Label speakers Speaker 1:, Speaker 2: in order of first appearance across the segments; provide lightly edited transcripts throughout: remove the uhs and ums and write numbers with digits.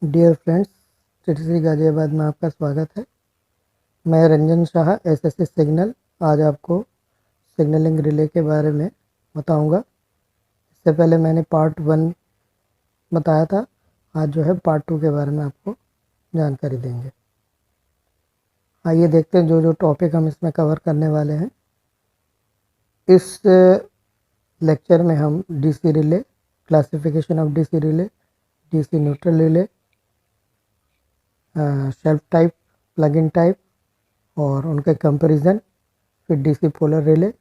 Speaker 1: Dear friends, city Ghaziabad में आपका स्वागत है। मैं रंजन शाह, एसएससी सिग्नल, आज आपको सिग्नलिंग रिले के बारे में बताऊंगा। इससे पहले मैंने पार्ट 1 बताया था। आज जो है पार्ट 2 के बारे में आपको जानकारी देंगे। आइए देखते हैं जो जो टॉपिक हम इसमें कवर करने वाले हैं। इस लेक्चर में हम DC relay, classification of DC relay, DC neutral relay, shelf type, plug in type और उनके कंपैरिजन, फिर डीसी पोलर रिले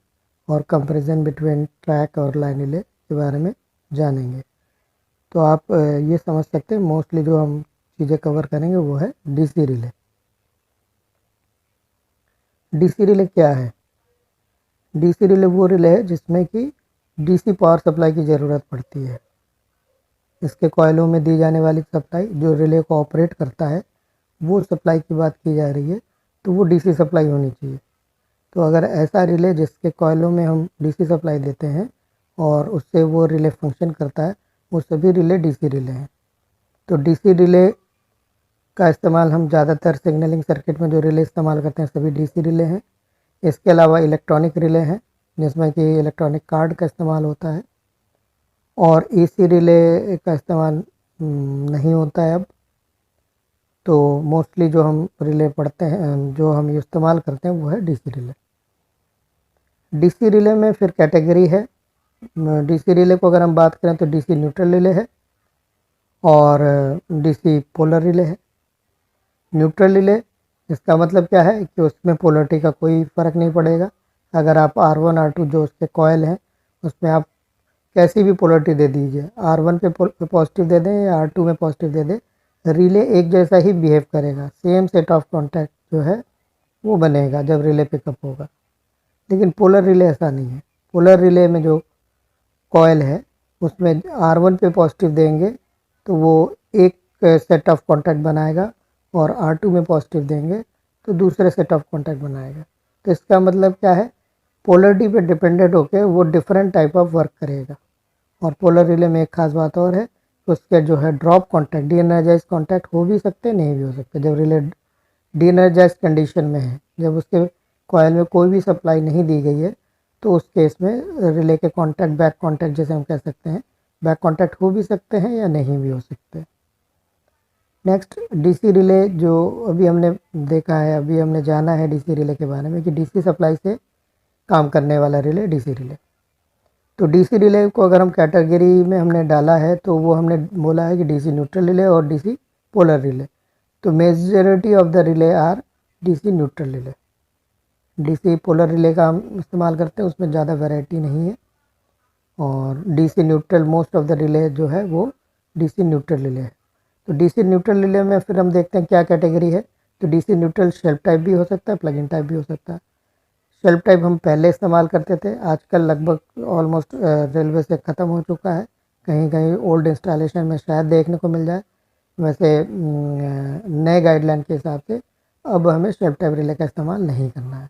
Speaker 1: और कंपैरिजन बिटवीन ट्रैक और लाइन रिले के बारे में जानेंगे। तो आप ये समझ सकते हैं मोस्टली जो हम चीज़ें कवर करेंगे वो है डीसी रिले। डीसी रिले क्या है? डीसी रिले वो रिले है जिसमें कि डीसी पावर सप्लाई की ज़रूरत पड़ती है। इसके कॉइलों में दी जाने वाली सप्लाई जो रिले को ऑपरेट करता है, वो सप्लाई की बात की जा रही है, तो वो डीसी सप्लाई होनी चाहिए। तो अगर ऐसा रिले जिसके कॉइलों में हम डीसी सप्लाई देते हैं और उससे वो रिले फंक्शन करता है, वो सभी रिले डीसी रिले हैं। तो डीसी रिले का इस्तेमाल हम ज़्यादातर सिग्नलिंग सर्किट में जो रिले इस्तेमाल करते हैं सभी डीसी रिले हैं। इसके अलावा इलेक्ट्रॉनिक रिले हैं जिसमें कि इलेक्ट्रॉनिक कार्ड का इस्तेमाल होता है और एसी रिले का इस्तेमाल नहीं होता है अब। तो मोस्टली जो हम रिले पढ़ते हैं, जो हम इस्तेमाल करते हैं वो है डीसी रिले। डीसी रिले में फिर कैटेगरी है। डीसी रिले को अगर हम बात करें तो डीसी न्यूट्रल रिले है और डीसी पोलर रिले है। न्यूट्रल रिले, इसका मतलब क्या है कि उसमें पोलरिटी का कोई फ़र्क नहीं पड़ेगा। अगर आप R1 R2 जो उसके कॉयल हैं उसमें आप कैसी भी पोलरिटी दे दीजिए, R1 पे पॉजिटिव दे दें या R2 में पॉजिटिव दे दें, रिले एक जैसा ही बिहेव करेगा। सेम सेट ऑफ कॉन्टैक्ट जो है वो बनेगा जब रिले पिकअप होगा। लेकिन पोलर रिले ऐसा नहीं है। पोलर रिले में जो कॉयल है उसमें R1 पे पॉजिटिव देंगे तो वो एक सेट ऑफ कॉन्टैक्ट बनाएगा और R2 में पॉजिटिव देंगे तो दूसरे सेट ऑफ कॉन्टैक्ट बनाएगा। तो इसका मतलब क्या है, पोलरिटी पे डिपेंडेंट होकर वो डिफरेंट टाइप ऑफ वर्क करेगा। और पोलर रिले में एक खास बात और है, उसके जो है drop contact, de energise contact हो भी सकते, नहीं भी हो सकते। जब रिले डी एनर्जाइज कंडीशन में है, जब उसके कॉयल में कोई भी सप्लाई नहीं दी गई है, तो उस केस में रिले के कॉन्टैक्ट, बैक कॉन्टैक्ट जैसे हम कह सकते हैं, बैक कॉन्टैक्ट हो भी सकते हैं या नहीं भी हो सकते। नेक्स्ट डीसी रिले, जो अभी हमने देखा है, अभी हमने जाना है डीसी रिले के बारे में कि डीसी सप्लाई से काम करने वाला रिले डीसी रिले। तो डीसी रिले को अगर हम कैटेगरी में हमने डाला है तो वो हमने बोला है कि डीसी न्यूट्रल रिले और डीसी पोलर रिले। तो majority of the relay are DC neutral relay. DC polar relay का हम इस्तेमाल करते हैं, उसमें ज़्यादा वैरायटी नहीं है। और DC neutral, most of the relay जो है वो डीसी न्यूट्रल रिले है। तो डीसी न्यूट्रल रिले में फिर हम देखते हैं क्या कैटेगरी है। तो डीसी न्यूट्रल शेल्फ टाइप भी हो सकता है, प्लग इन टाइप भी हो सकता है। शेल्फ टाइप हम पहले इस्तेमाल करते थे, आजकल लगभग ऑलमोस्ट रेलवे से ख़त्म हो चुका है। कहीं कहीं ओल्ड इंस्टॉलेशन में शायद देखने को मिल जाए। वैसे नए गाइडलाइन के हिसाब से अब हमें शेल्फ टाइप रिले का इस्तेमाल नहीं करना है।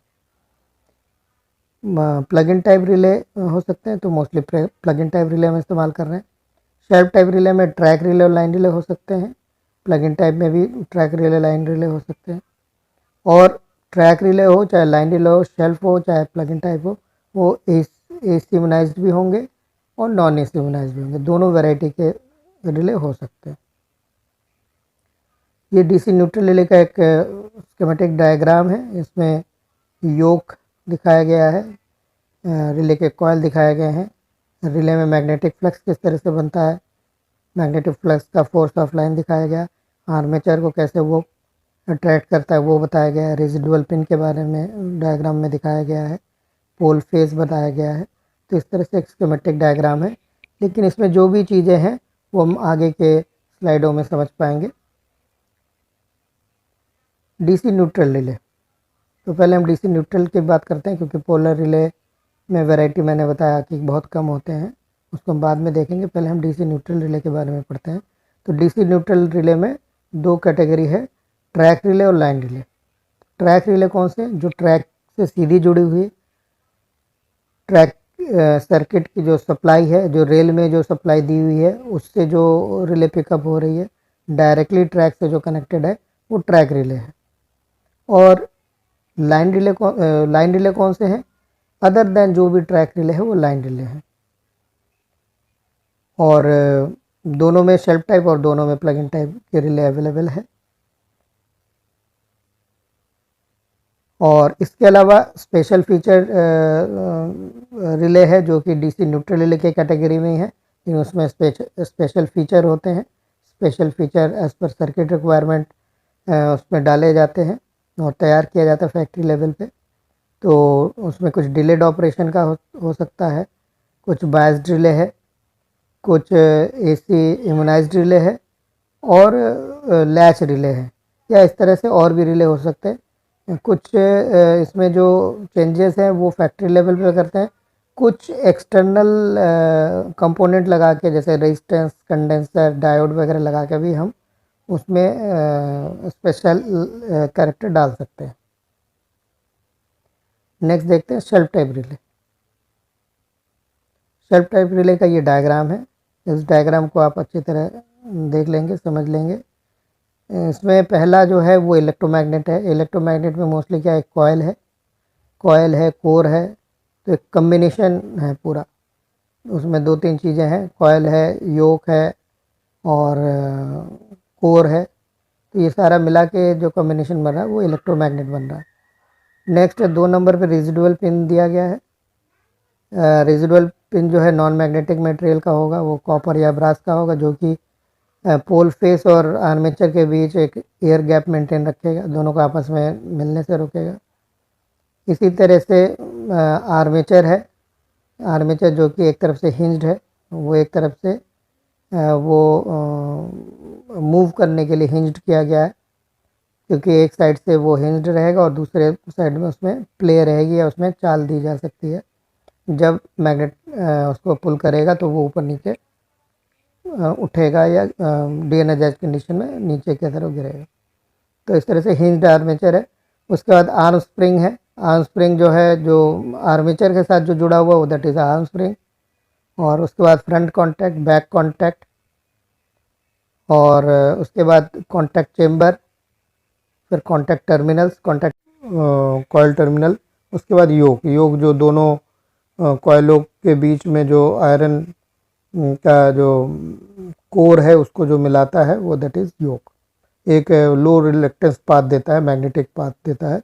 Speaker 1: प्लग इन टाइप रिले हो सकते हैं, तो mostly plug in type relay हम इस्तेमाल कर रहे हैं। शेल्फ टाइप रिले में ट्रैक रिले और लाइन रिले हो सकते हैं। प्लग इन टाइप में भी ट्रैक रिले, लाइन रिले हो सकते हैं। और ट्रैक रिले हो चाहे लाइन रिले हो, शेल्फ हो चाहे प्लग इन टाइप हो, वो एसिमनाइज्ड भी होंगे और नॉन एसिमनाइज्ड भी होंगे। दोनों वैरायटी के रिले हो सकते हैं। ये डीसी न्यूट्रल रिले का एक स्कीमेटिक डायग्राम है। इसमें योक दिखाया गया है, रिले के कॉयल दिखाए गए हैं, रिले में मैग्नेटिक फ्लक्स किस तरह से बनता है, मैग्नेटिक फ्लक्स का फोर्स ऑफ लाइन दिखाया गया, आर्मेचर को कैसे वो अट्रैक्ट करता है वो बताया गया है, रेजिडुअल पिन के बारे में डायग्राम में दिखाया गया है, पोल फेस बताया गया है। तो इस तरह से एक स्कीमेटिक डायग्राम है, लेकिन इसमें जो भी चीज़ें हैं वो हम आगे के स्लाइडों में समझ पाएंगे। डीसी न्यूट्रल रिले, तो पहले हम डीसी न्यूट्रल की बात करते हैं, क्योंकि पोलर रिले में वैरायटी मैंने बताया कि बहुत कम होते हैं, उसको हम बाद में देखेंगे। पहले हम डीसी न्यूट्रल रिले के बारे में पढ़ते हैं। तो डीसी न्यूट्रल रिले में दो कैटेगरी है, ट्रैक रिले और लाइन रिले। ट्रैक रिले कौन से? जो ट्रैक से सीधी जुड़ी हुई, ट्रैक सर्किट की जो सप्लाई है, जो रेल में जो सप्लाई दी हुई है उससे जो रिले पिकअप हो रही है, डायरेक्टली ट्रैक से जो कनेक्टेड है वो ट्रैक रिले है। और लाइन रिले कौन से हैं? अदर देन जो भी ट्रैक रिले है वो लाइन रिले है। और दोनों में शेल्फ टाइप और दोनों में प्लग इन टाइप के रिले अवेलेबल है। और इसके अलावा स्पेशल फीचर रिले है जो कि डीसी न्यूट्रल रिले के कैटेगरी में ही है, लेकिन उसमें स्पेशल फीचर होते हैं। Special feature as per circuit requirement उसमें डाले जाते हैं और तैयार किया जाता है फैक्ट्री लेवल पे। तो उसमें कुछ डिलेड ऑपरेशन का हो सकता है, कुछ बायस्ड रिले है, कुछ एसी इम्यूनाइज्ड रिले है और लैच रिले है, या इस तरह से और भी रिले हो सकते हैं। कुछ इसमें जो चेंजेस हैं वो फैक्ट्री लेवल पे करते हैं, कुछ एक्सटर्नल कंपोनेंट लगा के जैसे रेजिस्टेंस, कंडेंसर, डायोड वगैरह लगा के भी हम उसमें स्पेशल कैरेक्टर डाल सकते हैं। नेक्स्ट देखते हैं shelf type relay. Shelf type relay का ये डायग्राम है। इस डायग्राम को आप अच्छी तरह देख लेंगे, समझ लेंगे। इसमें पहला जो है वो इलेक्ट्रोमैग्नेट है। इलेक्ट्रोमैग्नेट में मोस्टली क्या है, कॉयल है, कोर है, तो एक कम्बिनेशन है पूरा। उसमें दो तीन चीज़ें हैं, कॉयल है, योक है और कोर है। तो ये सारा मिला के जो कम्बिनेशन बन रहा है वो इलेक्ट्रोमैग्नेट बन रहा है। नेक्स्ट 2 नंबर पे रेजिडुअल पिन दिया गया है। रेजिडुअल पिन जो है नॉन मैग्नेटिक मटेरियल का होगा, वो कॉपर या ब्रास का होगा, जो कि पोल फेस और आर्मेचर के बीच एक एयर गैप मेंटेन रखेगा, दोनों को आपस में मिलने से रोकेगा। इसी तरह से आर्मेचर है। आर्मेचर जो कि एक तरफ से हिंज्ड है, वो एक तरफ से वो मूव करने के लिए हिंज्ड किया गया है, क्योंकि एक साइड से वो हिंज्ड रहेगा और दूसरे साइड में उसमें प्ले रहेगी या उसमें चाल दी जा सकती है। जब मैग्नेट उसको पुल करेगा तो वो ऊपर नीचे उठेगा या डी एनर्जाइज कंडीशन में नीचे की तरफ गिरेगा। तो इस तरह से हिंज्ड आर्मेचर है। उसके बाद आर्म स्प्रिंग है। आर्म स्प्रिंग जो है, जो आर्मेचर के साथ जो जुड़ा हुआ वो दैट इज आर्म स्प्रिंग। और उसके बाद फ्रंट कॉन्टैक्ट, बैक कॉन्टैक्ट, और उसके बाद कॉन्टैक्ट चेम्बर, फिर contact terminals, contact coil terminal. उसके बाद योक जो दोनों कॉयलों के बीच में जो आयरन का जो कोर है उसको जो मिलाता है वो दैट इज़ योक। एक लो रिलेक्टेंस पाथ देता है, मैग्नेटिक पाथ देता है,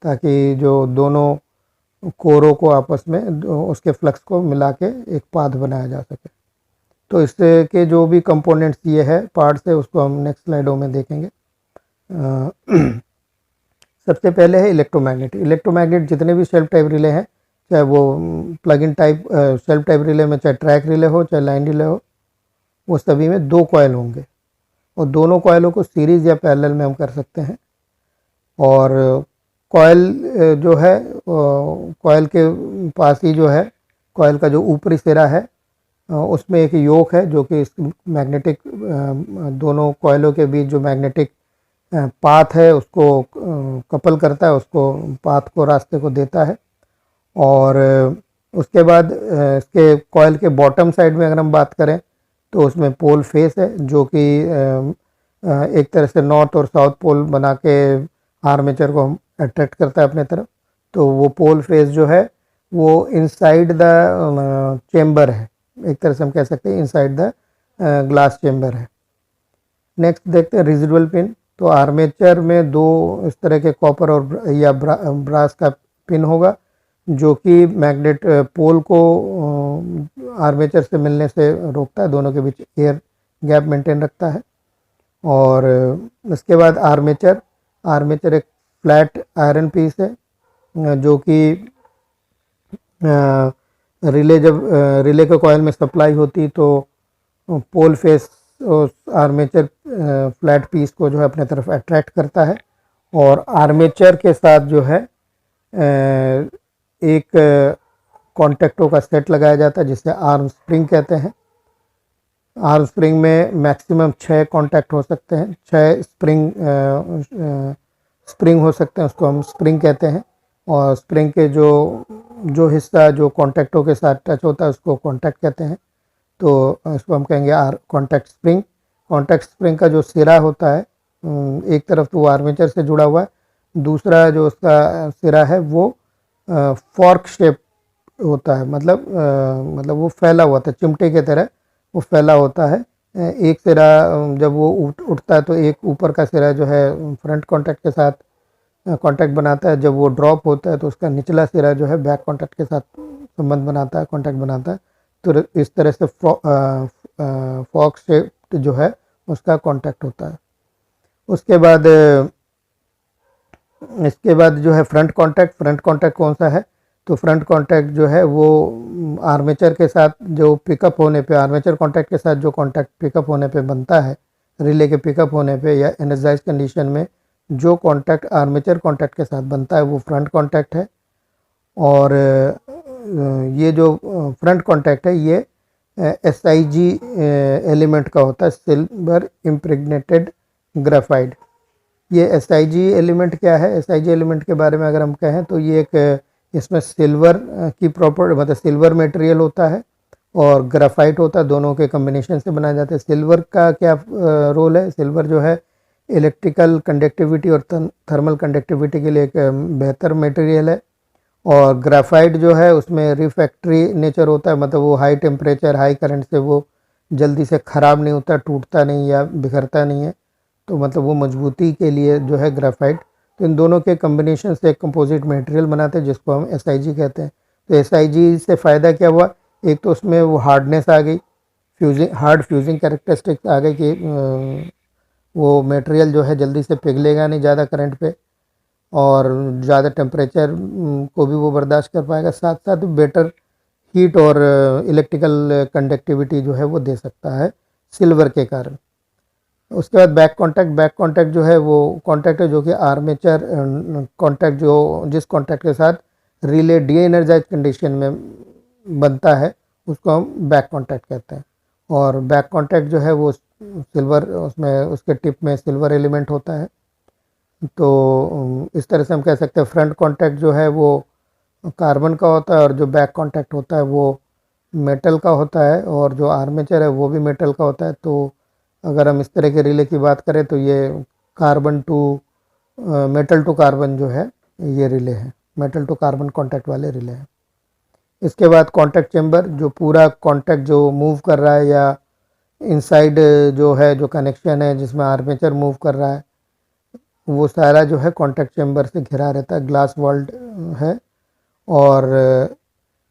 Speaker 1: ताकि जो दोनों कोरों को आपस में उसके फ्लक्स को मिला के एक पाथ बनाया जा सके। तो इससे के जो भी कंपोनेंट्स ये है पार्ट्स है, उसको हम नेक्स्ट स्लाइडों में देखेंगे। सबसे पहले है इलेक्ट्रोमैग्नेट। इलेक्ट्रोमैग्नेट जितने भी शेल्फ टाइप रिले हैं, चाहे वो plug in type shelf type relay में चाहे ट्रैक रिले हो चाहे लाइन रिले हो, वो सभी में 2 कॉयल होंगे और दोनों कॉयलों को सीरीज़ या पैरेलल में हम कर सकते हैं। और कॉयल जो है, कॉयल के पास ही जो है, कॉयल का जो ऊपरी सिरा है उसमें एक योक है जो कि इस मैग्नेटिक दोनों कॉयलों के बीच जो मैग्नेटिक पाथ है उसको कपल करता है, उसको पाथ को, रास्ते को देता है। और उसके बाद इसके कॉयल के बॉटम साइड में अगर हम बात करें तो उसमें पोल फेस है, जो कि एक तरह से नॉर्थ और साउथ पोल बना के आर्मेचर को अट्रैक्ट करता है अपने तरफ। तो वो पोल फेस जो है वो इनसाइड द चेम्बर है, एक तरह से हम कह सकते हैं इनसाइड द ग्लास चेम्बर है। नेक्स्ट देखते हैं रेजिडुअल पिन। तो आर्मेचर में 2 इस तरह के कॉपर और या ब्रास का पिन होगा, जो कि मैग्नेट पोल को आर्मेचर से मिलने से रोकता है, दोनों के बीच एयर गैप मेंटेन रखता है। और इसके बाद आर्मेचर एक फ्लैट आयरन पीस है, जो कि रिले के कॉयल में सप्लाई होती तो पोल फेस उस आर्मेचर फ्लैट पीस को जो है अपने तरफ अट्रैक्ट करता है। और आर्मेचर के साथ जो है एक कॉन्टैक्टों का सेट लगाया जाता है जिसे आर्म स्प्रिंग कहते हैं। आर्म स्प्रिंग में मैक्सिमम 6 कॉन्टैक्ट हो सकते हैं, 6 स्प्रिंग हो सकते हैं, उसको हम स्प्रिंग कहते हैं। और स्प्रिंग के जो हिस्सा जो कॉन्टैक्टों के साथ टच होता है उसको कॉन्टैक्ट कहते हैं, तो इसको हम कहेंगे कॉन्टैक्ट स्प्रिंग। कॉन्टैक्ट स्प्रिंग का जो सिरा होता है, एक तरफ तो वो आर्मेचर से जुड़ा हुआ है, दूसरा जो उसका सिरा है वो फॉर्क शेप होता है, मतलब वो फैला हुआ था, चिमटे की तरह वो फैला होता है। एक सिरा जब वो उठता है तो एक ऊपर का सिरा जो है फ्रंट कॉन्टैक्ट के साथ कांटेक्ट बनाता है, जब वो ड्रॉप होता है तो उसका निचला सिरा जो है बैक कांटेक्ट के साथ संबंध बनाता है, कांटेक्ट बनाता है। तो इस तरह से फॉक्स शेप जो है उसका कांटेक्ट होता है। इसके बाद जो है फ्रंट कांटेक्ट कौन सा है, तो फ्रंट कांटेक्ट जो है वो आर्मेचर के साथ जो पिकअप होने पे, आर्मेचर कांटेक्ट के साथ जो कांटेक्ट पिकअप होने पे बनता है, रिले के पिकअप होने पे या एनर्जाइज कंडीशन में जो कांटेक्ट आर्मेचर कांटेक्ट के साथ बनता है वो फ्रंट कांटेक्ट है। और ये जो फ्रंट कांटेक्ट है ये SiG एलिमेंट का होता है, सिल्वर इम्प्रेग्नेटेड ग्राफाइट। ये SiG एलिमेंट क्या है, SiG एलिमेंट के बारे में अगर हम कहें तो ये एक इसमें सिल्वर की प्रॉपर्टी, मतलब सिल्वर मटेरियल होता है और ग्राफाइट होता है, दोनों के कम्बिनेशन से बनाया जाता है। सिल्वर का क्या रोल है, सिल्वर जो है इलेक्ट्रिकल कंडक्टिविटी और थर्मल कंडक्टिविटी के लिए एक बेहतर मटेरियल है। और ग्राफाइट जो है उसमें रिफ्रैक्टरी नेचर होता है, मतलब वो हाई टेम्परेचर हाई करंट से वो जल्दी से ख़राब नहीं होता, टूटता नहीं या बिखरता नहीं है, तो मतलब वो मजबूती के लिए जो है ग्राफाइट। तो इन दोनों के कम्बिनेशन से एक कंपोजिट मटेरियल बनाते हैं जिसको हम SiG कहते हैं। तो SiG से फ़ायदा क्या हुआ, एक तो उसमें वो हार्डनेस आ गई, हार्ड फ्यूजिंग कैरेक्टरिस्टिक्स आ गई कि वो मटेरियल जो है जल्दी से पिघलेगा नहीं ज़्यादा करंट पे, और ज़्यादा टेम्परेचर को भी वो बर्दाश्त कर पाएगा, साथ साथ बेटर हीट और इलेक्ट्रिकल कंडक्टिविटी जो है वो दे सकता है सिल्वर के कारण। उसके बाद बैक कांटेक्ट जो है वो कांटेक्ट है जो कि आर्मेचर कांटेक्ट, जो जिस कांटेक्ट के साथ रिले डी एनर्जाइज कंडीशन में बनता है उसको हम बैक कांटेक्ट कहते हैं। और बैक कांटेक्ट जो है वो सिल्वर, उसमें उसके टिप में सिल्वर एलिमेंट होता है। तो इस तरह से हम कह सकते हैं फ्रंट कांटेक्ट जो है वो कार्बन का होता है और जो बैक कांटेक्ट होता है वो मेटल का होता है, और जो आर्मेचर है वो भी मेटल का होता है। तो अगर हम इस तरह के रिले की बात करें तो ये carbon to metal to carbon जो है ये रिले है, मेटल टू कार्बन कांटेक्ट वाले रिले हैं। इसके बाद कांटेक्ट चेंबर, जो पूरा कांटेक्ट जो मूव कर रहा है या इनसाइड जो है जो कनेक्शन है जिसमें आर्मेचर मूव कर रहा है वो सारा जो है कांटेक्ट चेंबर से घिरा रहता है, ग्लास वॉल्ड है। और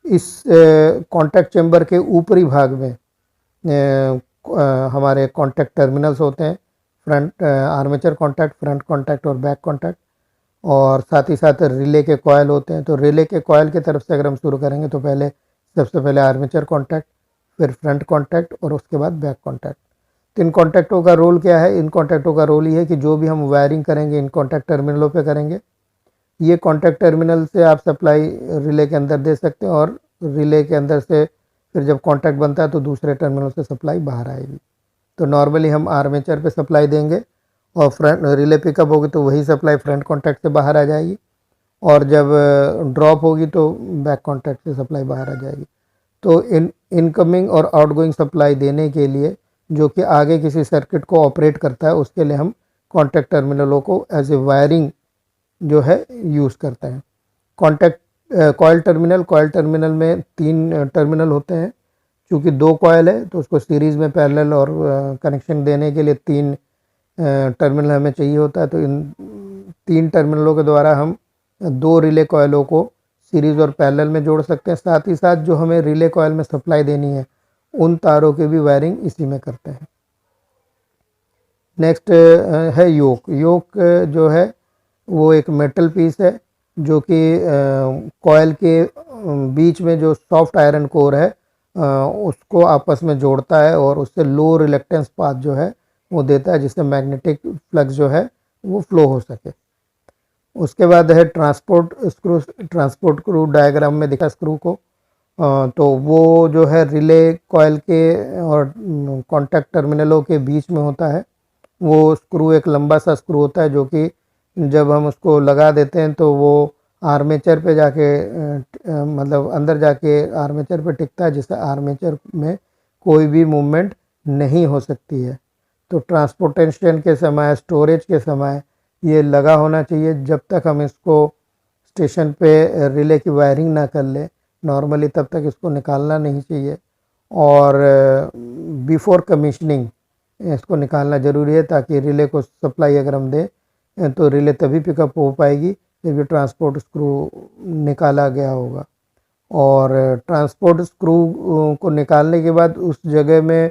Speaker 1: इस कांटेक्ट चेंबर के ऊपरी भाग में हमारे कांटेक्ट टर्मिनल्स होते हैं, front armature contact, front contact और बैक कांटेक्ट, और साथ ही साथ रिले के कॉयल होते हैं। तो रिले के कॉयल की तरफ से अगर हम शुरू करेंगे तो सबसे पहले आर्मेचर कांटेक्ट, फिर फ्रंट कांटेक्ट और उसके बाद बैक कांटेक्ट। तो इन कांटेक्टों का रोल क्या है, इन कांटेक्टों का रोल ये है कि जो भी हम वायरिंग करेंगे इन कांटेक्ट टर्मिनलों पे करेंगे। ये कांटेक्ट टर्मिनल से आप सप्लाई रिले के अंदर दे सकते हैं, और रिले के अंदर से फिर जब कांटेक्ट बनता है तो दूसरे टर्मिनल से सप्लाई बाहर आएगी। तो नॉर्मली हम आर्मेचर पे सप्लाई देंगे और फ्रंट रिले पिकअप होगी तो वही सप्लाई फ्रंट कांटेक्ट से बाहर आ जाएगी, और जब ड्रॉप होगी तो बैक कांटेक्ट से सप्लाई बाहर आ जाएगी। तो इनकमिंग और आउटगोइंग सप्लाई देने के लिए जो कि आगे किसी सर्किट को ऑपरेट करता है उसके लिए हम कांटेक्ट टर्मिनलों को एज ए वायरिंग जो है यूज़ करते हैं। कांटेक्ट कॉयल टर्मिनल में 3 टर्मिनल होते हैं, चूँकि 2 कॉयल है तो उसको सीरीज़ में पैरेलल और कनेक्शन देने के लिए 3 टर्मिनल हमें चाहिए होता है। तो इन 3 टर्मिनलों के द्वारा हम 2 रिले कॉयलों को सीरीज़ और पैरेलल में जोड़ सकते हैं। साथ ही साथ जो हमें रिले कॉयल में सप्लाई देनी है उन तारों की भी वायरिंग इसी में करते हैं। नेक्स्ट है योक जो है वो एक मेटल पीस है जो कि कॉयल के बीच में जो सॉफ्ट आयरन कोर है उसको आपस में जोड़ता है और उससे लो रिलेक्टेंस पाथ जो है वो देता है, जिससे मैग्नेटिक फ्लक्स जो है वो फ्लो हो सके। उसके बाद है ट्रांसपोर्ट स्क्रू डायग्राम में दिखा स्क्रू को, तो वो जो है रिले कॉयल के और कांटेक्ट टर्मिनलों के बीच में होता है। वो स्क्रू एक लंबा सा स्क्रू होता है जो कि जब हम उसको लगा देते हैं तो वो आर्मेचर पे जाके मतलब अंदर जाके आर्मेचर पे टिकता है, जिससे आर्मेचर में कोई भी मूवमेंट नहीं हो सकती है। तो ट्रांसपोर्टेशन के समय, स्टोरेज के समय ये लगा होना चाहिए। जब तक हम इसको स्टेशन पे रिले की वायरिंग ना कर ले नॉर्मली, तब तक इसको निकालना नहीं चाहिए। और बिफोर कमीशनिंग इसको निकालना ज़रूरी है, ताकि रिले को सप्लाई अगर हम दें तो रिले तभी पिकअप हो पाएगी जब ये ट्रांसपोर्ट स्क्रू निकाला गया होगा। और ट्रांसपोर्ट स्क्रू को निकालने के बाद उस जगह में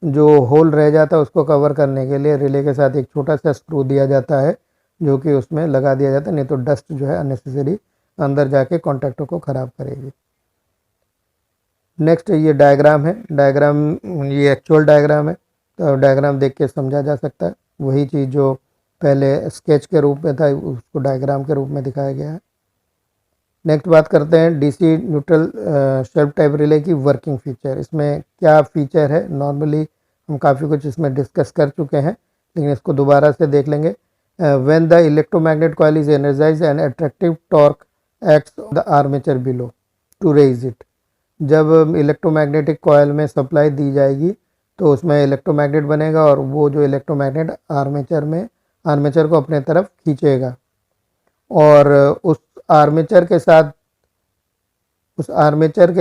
Speaker 1: जो होल रह जाता है उसको कवर करने के लिए रिले के साथ एक छोटा सा स्क्रू दिया जाता है, जो कि उसमें लगा दिया जाता है, नहीं तो डस्ट जो है अननेसेसरी अंदर जाके कॉन्टैक्टों को ख़राब करेगी। नेक्स्ट ये डायग्राम है। डायग्राम ये एक्चुअल डायग्राम है, तो डायग्राम देख के समझा जा सकता है। वही चीज़ जो पहले स्केच के रूप में था उसको डायग्राम के रूप में दिखाया गया है। नेक्स्ट बात करते हैं DC neutral shelf type relay की वर्किंग फीचर। इसमें क्या फीचर है, नॉर्मली हम काफ़ी कुछ इसमें डिस्कस कर चुके हैं, लेकिन इसको दोबारा से देख लेंगे। When the electromagnet coil is energised and attractive torque acts on the armature below to raise it. जब इलेक्ट्रोमैग्नेटिक कॉइल में सप्लाई दी जाएगी तो उसमें इलेक्ट्रोमैग्नेट बनेगा और वो जो इलेक्ट्रोमैग्नेट आर्मेचर को अपने तरफ खींचेगा, और उस आर्मेचर के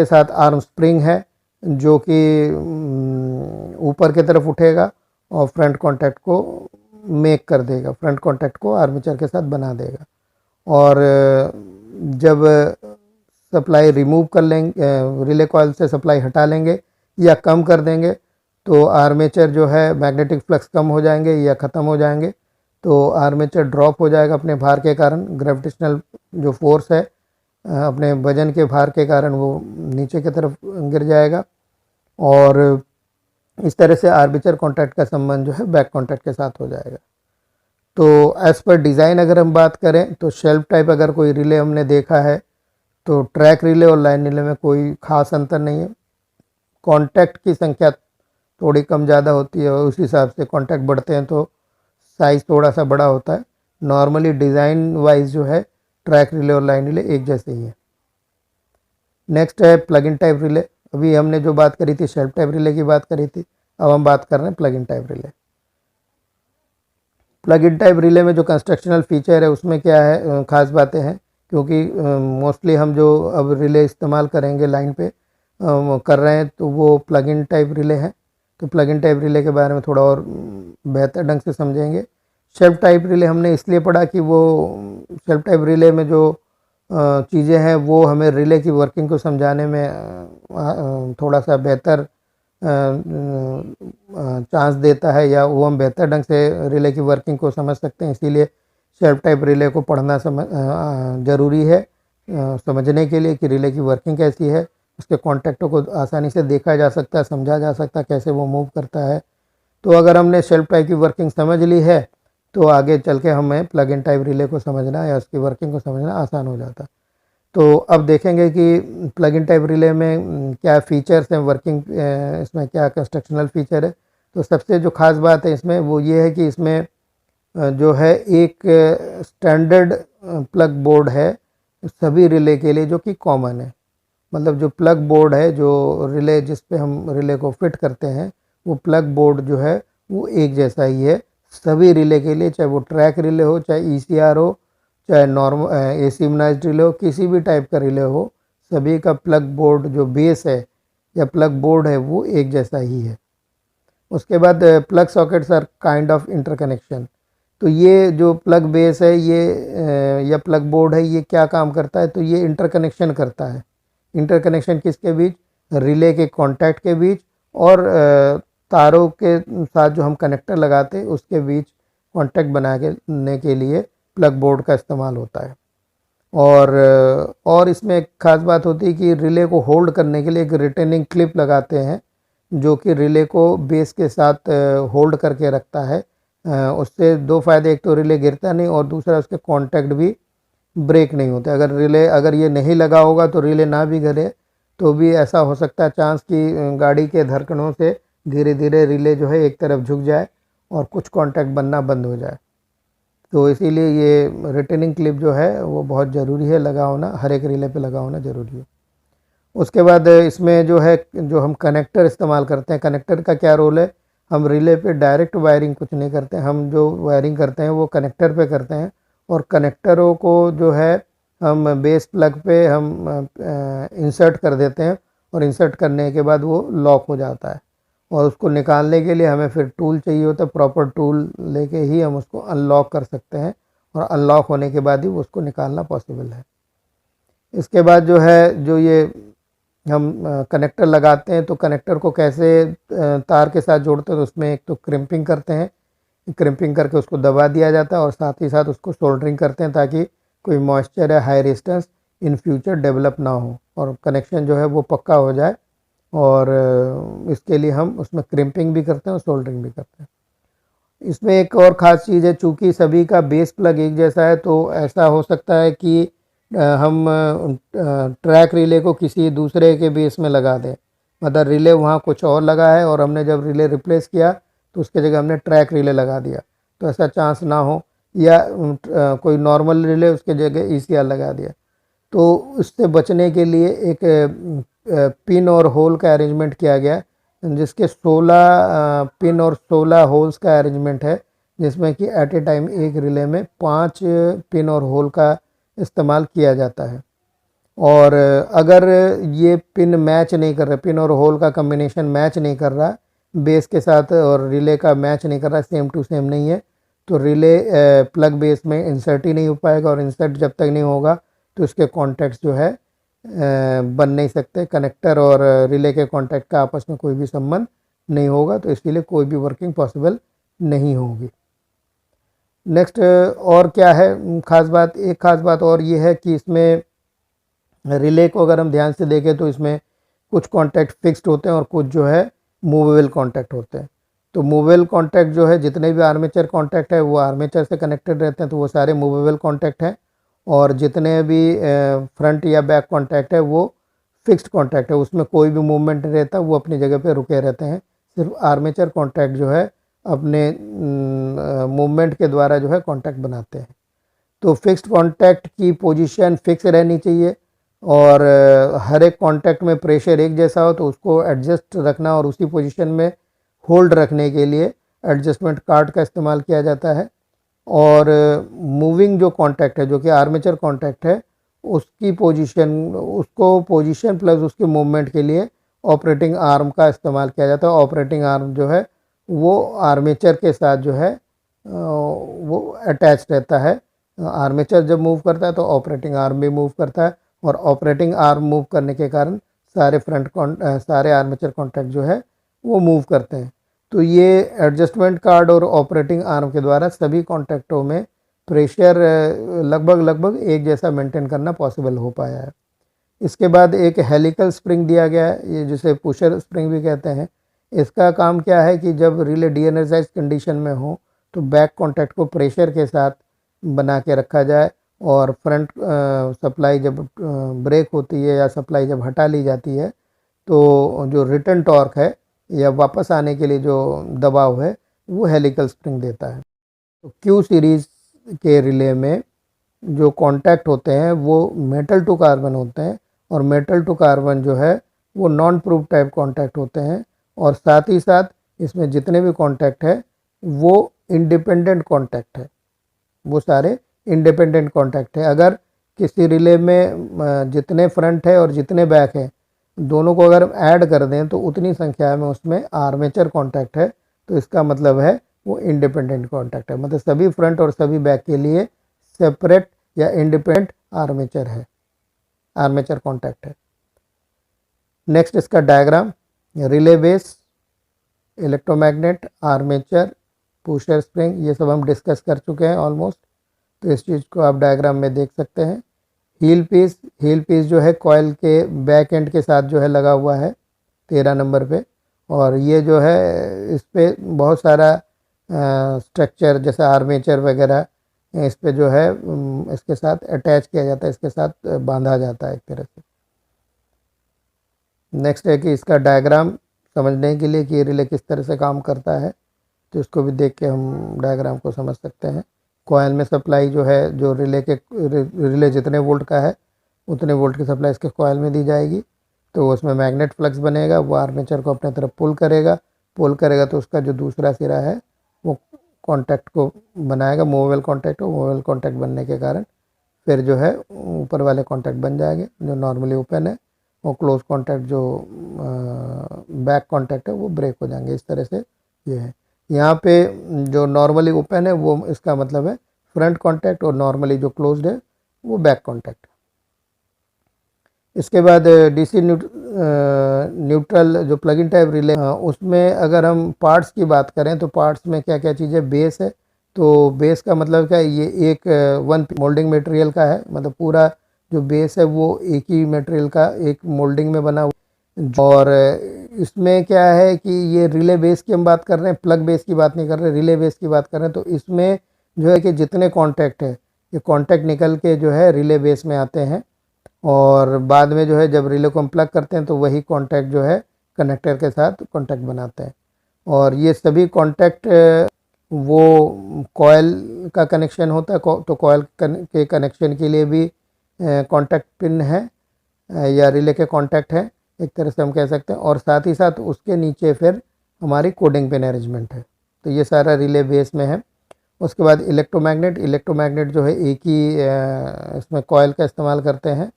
Speaker 1: साथ आर्म स्प्रिंग है जो कि ऊपर की तरफ उठेगा और फ्रंट कांटेक्ट को मेक कर देगा, फ्रंट कांटेक्ट को आर्मेचर के साथ बना देगा। और जब सप्लाई रिमूव कर लेंगे, रिले कॉइल से सप्लाई हटा लेंगे या कम कर देंगे, तो आर्मेचर जो है मैग्नेटिक फ्लक्स कम हो जाएंगे या ख़त्म हो जाएंगे, तो आर्मेचर ड्रॉप हो जाएगा अपने भार के कारण। ग्रेविटेशनल जो फोर्स है अपने वजन के भार के कारण वो नीचे की तरफ गिर जाएगा, और इस तरह से आर्मेचर कॉन्टैक्ट का संबंध जो है बैक कॉन्टैक्ट के साथ हो जाएगा। तो एज़ पर डिज़ाइन अगर हम बात करें तो शेल्फ टाइप अगर कोई रिले हमने देखा है तो ट्रैक रिले और लाइन रिले में कोई ख़ास अंतर नहीं है। कॉन्टैक्ट की संख्या थोड़ी कम ज़्यादा होती है और उस हिसाब से कॉन्टैक्ट बढ़ते हैं तो साइज़ थोड़ा सा बड़ा होता है। नॉर्मली डिज़ाइन वाइज जो है ट्रैक रिले और लाइन रिले एक जैसे ही है। नेक्स्ट है प्लग इन टाइप रिले। अभी हमने जो बात करी थी शेल्फ टाइप रिले की बात करी थी, अब हम बात कर रहे हैं plug in type relay. Plug in type relay में जो कंस्ट्रक्शनल फीचर है उसमें क्या है, ख़ास बातें हैं, क्योंकि मोस्टली हम जो अब रिले इस्तेमाल करेंगे लाइन पे कर रहे हैं तो वो प्लग इन टाइप रिले हैं। तो प्लग इन टाइप रिले के बारे में थोड़ा और बेहतर ढंग से समझेंगे। शेल्फ टाइप रिले हमने इसलिए पढ़ा कि वो शेल्फ टाइप रिले में जो चीज़ें हैं वो हमें रिले की वर्किंग को समझाने में थोड़ा सा बेहतर चांस देता है, या वो हम बेहतर ढंग से रिले की वर्किंग को समझ सकते हैं। इसीलिए शेल्फ टाइप रिले को पढ़ना ज़रूरी है समझने के लिए कि रिले की वर्किंग कैसी है। उसके कॉन्टैक्टों को आसानी से देखा जा सकता है, समझा जा सकता है कैसे वो मूव करता है। तो अगर हमने शेल्फ टाइप की वर्किंग समझ ली है तो आगे चल के हमें प्लग इन टाइप रिले को समझना या उसकी वर्किंग को समझना आसान हो जाता है। तो अब देखेंगे कि प्लग इन टाइप रिले में क्या फीचर्स हैं, वर्किंग इसमें क्या कंस्ट्रक्शनल फीचर है। तो सबसे जो ख़ास बात है इसमें वो ये है कि इसमें जो है एक स्टैंडर्ड प्लग बोर्ड है सभी रिले के लिए जो कि कॉमन है। मतलब जो प्लग बोर्ड है, जो रिले जिस पे हम रिले को फिट करते हैं, वो प्लग बोर्ड जो है वो एक जैसा ही है सभी रिले के लिए, चाहे वो ट्रैक रिले हो, चाहे ECR हो, चाहे नॉर्मल एसिम्नाइज्ड रिले हो, किसी भी टाइप का रिले हो, सभी का प्लग बोर्ड जो बेस है या प्लग बोर्ड है वो एक जैसा ही है। उसके बाद plug sockets are kind of interconnection. तो ये जो प्लग बेस है ये या प्लग बोर्ड है, ये क्या काम करता है, तो ये इंटरकनेक्शन करता है। इंटरकनेक्शन किसके बीच, रिले के कॉन्टैक्ट के बीच और तारों के साथ जो हम कनेक्टर लगाते हैं उसके बीच कॉन्टैक्ट बनाने के लिए प्लग बोर्ड का इस्तेमाल होता है। और इसमें एक ख़ास बात होती है कि रिले को होल्ड करने के लिए एक रिटेनिंग क्लिप लगाते हैं जो कि रिले को बेस के साथ होल्ड करके रखता है। उससे दो फ़ायदे, एक तो रिले गिरता नहीं और दूसरा उसके कॉन्टैक्ट भी ब्रेक नहीं होते। अगर ये नहीं लगा होगा तो रिले ना भी गिरे तो भी ऐसा हो सकता है चांस कि गाड़ी के धड़कनों से धीरे धीरे रिले जो है एक तरफ झुक जाए और कुछ कांटेक्ट बनना बंद हो जाए। तो इसीलिए ये रिटेनिंग क्लिप जो है वो बहुत ज़रूरी है लगा होना, हर एक रिले पे लगा होना ज़रूरी है। उसके बाद इसमें जो है जो हम कनेक्टर इस्तेमाल करते हैं, कनेक्टर का क्या रोल है, हम रिले पे डायरेक्ट वायरिंग कुछ नहीं करते, हम जो वायरिंग करते हैं वो कनेक्टर पे करते हैं, और कनेक्टरों को जो है हम बेस प्लग पे हम इंसर्ट कर देते हैं, और इंसर्ट करने के बाद वो लॉक हो जाता है। और उसको निकालने के लिए हमें फिर टूल चाहिए होता है, प्रॉपर टूल लेके ही हम उसको अनलॉक कर सकते हैं, और अनलॉक होने के बाद ही उसको निकालना पॉसिबल है। इसके बाद जो है, जो ये हम कनेक्टर लगाते हैं, तो कनेक्टर को कैसे तार के साथ जोड़ते हैं, तो उसमें एक तो क्रिम्पिंग करते हैं, क्रिम्पिंग करके उसको दबा दिया जाता है, और साथ ही साथ उसको सोल्डरिंग करते हैं ताकि कोई मॉइस्चर या high resistance in future develop ना हो और कनेक्शन जो है वो पक्का हो जाए। और इसके लिए हम उसमें क्रिम्पिंग भी करते हैं और सोल्डरिंग भी करते हैं। इसमें एक और ख़ास चीज़ है, चूँकि सभी का बेस प्लग एक जैसा है, तो ऐसा हो सकता है कि हम ट्रैक रिले को किसी दूसरे के बेस में लगा दें, मतलब रिले वहाँ कुछ और लगा है और हमने जब रिले रिप्लेस किया तो उसके जगह हमने ट्रैक रिले लगा दिया, तो ऐसा चांस ना हो, या कोई नॉर्मल रिले उसके जगह ईसीआर लगा दिया। तो इससे बचने के लिए एक पिन और होल का अरेंजमेंट किया गया, जिसके 16 पिन और 16 होल्स का अरेंजमेंट है, जिसमें कि एट ए टाइम एक रिले में 5 पिन और होल का इस्तेमाल किया जाता है। और अगर ये पिन मैच नहीं कर रहा, पिन और होल का कम्बिनेशन मैच नहीं कर रहा बेस के साथ, और रिले का मैच नहीं कर रहा, सेम टू सेम नहीं है, तो रिले प्लग बेस में इंसर्ट ही नहीं हो पाएगा, और इंसर्ट जब तक नहीं होगा तो इसके कॉन्टैक्ट्स जो है बन नहीं सकते, कनेक्टर और रिले के कॉन्टैक्ट का आपस में कोई भी संबंध नहीं होगा, तो इसलिए कोई भी वर्किंग पॉसिबल नहीं होगी। नेक्स्ट और क्या है ख़ास बात, एक ख़ास बात और ये है कि इसमें रिले को अगर हम ध्यान से देखें तो इसमें कुछ कॉन्टैक्ट फिक्स्ड होते हैं और कुछ जो है मूवेबल कॉन्टैक्ट होते हैं। तो मूवेबल कॉन्टैक्ट जो है, जितने भी आर्मेचर कॉन्टैक्ट है वो आर्मेचर से कनेक्टेड रहते हैं, तो वो सारे मूवेबल कॉन्टैक्ट हैं, और जितने भी फ्रंट या बैक कॉन्टैक्ट है वो फिक्स्ड कॉन्टैक्ट है, उसमें कोई भी मूवमेंट नहीं रहता, वो अपनी जगह पे रुके रहते हैं। सिर्फ आर्मेचर कॉन्टैक्ट जो है अपने मूवमेंट के द्वारा जो है कॉन्टैक्ट बनाते हैं। तो फिक्स्ड कॉन्टैक्ट की पोजीशन फिक्स रहनी चाहिए, और हर एक कॉन्टैक्ट में प्रेशर एक जैसा हो, तो उसको एडजस्ट रखना और उसी पोजीशन में होल्ड रखने के लिए एडजस्टमेंट कार्ड का इस्तेमाल किया जाता है। और मूविंग जो कॉन्टैक्ट है, जो कि आर्मेचर कॉन्टैक्ट है, उसकी पोजीशन प्लस उसके मूवमेंट के लिए ऑपरेटिंग आर्म का इस्तेमाल किया जाता है। ऑपरेटिंग आर्म जो है वो आर्मेचर के साथ जो है वो अटैच रहता है। आर्मेचर जब मूव करता है तो ऑपरेटिंग आर्म भी मूव करता है, और ऑपरेटिंग आर्म मूव करने के कारण सारे आर्मेचर कॉन्टैक्ट जो है वो मूव करते हैं। तो ये एडजस्टमेंट कार्ड और ऑपरेटिंग आर्म के द्वारा सभी कॉन्टैक्टों में प्रेशर लगभग एक जैसा मेंटेन करना पॉसिबल हो पाया है। इसके बाद एक हेलिकल स्प्रिंग दिया गया है, ये जिसे पुशर स्प्रिंग भी कहते हैं। इसका काम क्या है कि जब रिले डीएनर्जाइज कंडीशन में हो तो बैक कॉन्टैक्ट को प्रेशर के साथ बना के रखा जाए, और फ्रंट सप्लाई जब ब्रेक होती है या सप्लाई जब हटा ली जाती है तो जो रिटर्न टॉर्क है या वापस आने के लिए जो दबाव है वो हेलिकल स्प्रिंग देता है। तो क्यू सीरीज़ के रिले में जो कॉन्टैक्ट होते हैं वो मेटल टू कार्बन होते हैं, और मेटल टू कार्बन जो है वो नॉन प्रूफ टाइप कॉन्टैक्ट होते हैं, और साथ ही साथ इसमें जितने भी कॉन्टैक्ट है वो इंडिपेंडेंट कॉन्टैक्ट है, वो सारे इंडिपेंडेंट कॉन्टैक्ट है। अगर किसी रिले में जितने फ्रंट है और जितने बैक है दोनों को अगर ऐड कर दें तो उतनी संख्या में उसमें आर्मेचर कॉन्टैक्ट है, तो इसका मतलब है वो इंडिपेंडेंट कॉन्टैक्ट है, मतलब सभी फ्रंट और सभी बैक के लिए सेपरेट या इंडिपेंडेंट आर्मेचर कॉन्टैक्ट है। नेक्स्ट इसका diagram, relay base, electromagnet, armature, pusher spring, ये सब हम डिस्कस कर चुके हैं ऑलमोस्ट, तो इस चीज़ को आप डायग्राम में देख सकते हैं। हील पीस जो है कॉयल के बैक एंड के साथ जो है लगा हुआ है 13 नंबर पे, और ये जो है इस पे बहुत सारा स्ट्रक्चर जैसे आर्मेचर वगैरह इस पे जो है इसके साथ अटैच किया जाता है, इसके साथ बांधा जाता है एक तरह से। नेक्स्ट है कि इसका डायग्राम समझने के लिए कि ये रिले किस तरह से काम करता है, तो इसको भी देख के हम डायग्राम को समझ सकते हैं। कॉयल में सप्लाई जो है, जो रिले जितने वोल्ट का है उतने वोल्ट की सप्लाई इसके कॉयल में दी जाएगी, तो उसमें मैग्नेट फ्लक्स बनेगा, वो आर्मेचर को अपने तरफ पुल करेगा, पुल करेगा तो उसका जो दूसरा सिरा है वो कॉन्टैक्ट को बनाएगा, मूवेबल कॉन्टैक्ट हो। मूवेबल कॉन्टैक्ट बनने के कारण फिर जो है ऊपर वाले कॉन्टैक्ट बन जाएंगे जो नॉर्मली ओपन है, और क्लोज कॉन्टैक्ट जो बैक कॉन्टैक्ट है वो ब्रेक हो जाएंगे। इस तरह से ये है। यहाँ पे जो नॉर्मली ओपन है वो इसका मतलब है फ्रंट कॉन्टैक्ट, और नॉर्मली जो क्लोज्ड है वो बैक कॉन्टैक्ट। इसके बाद डीसी न्यूट्रल जो प्लग इन टाइप रिले, उसमें अगर हम पार्ट्स की बात करें तो पार्ट्स में क्या क्या चीज़ें, बेस है। तो बेस का मतलब क्या है, ये एक वन मोल्डिंग मटेरियल का है, मतलब पूरा जो बेस है वो एक ही मटेरियल का एक मोल्डिंग में बना हुआ। और इसमें क्या है कि ये रिले बेस की हम बात कर रहे हैं, प्लग बेस की बात नहीं कर रहे, रिले बेस की बात कर रहे हैं। तो इसमें जो है कि जितने कॉन्टैक्ट है ये कॉन्टैक्ट निकल के जो है रिले बेस में आते हैं, और बाद में जो है जब रिले को हम प्लग करते हैं तो वही कॉन्टैक्ट जो है कनेक्टर के साथ कॉन्टैक्ट बनाते हैं। और ये सभी कॉन्टैक्ट वो कॉयल का कनेक्शन होता है, तो कॉयल के कनेक्शन के लिए भी कॉन्टैक्ट पिन है या रिले के कॉन्टैक्ट है, एक तरह से हम कह सकते हैं। और साथ ही साथ उसके नीचे फिर हमारी कोडिंग पिन अरेंजमेंट है। तो ये सारा रिले बेस में है। उसके बाद इलेक्ट्रोमैग्नेट जो है एक ही इसमें कॉयल का इस्तेमाल करते हैं,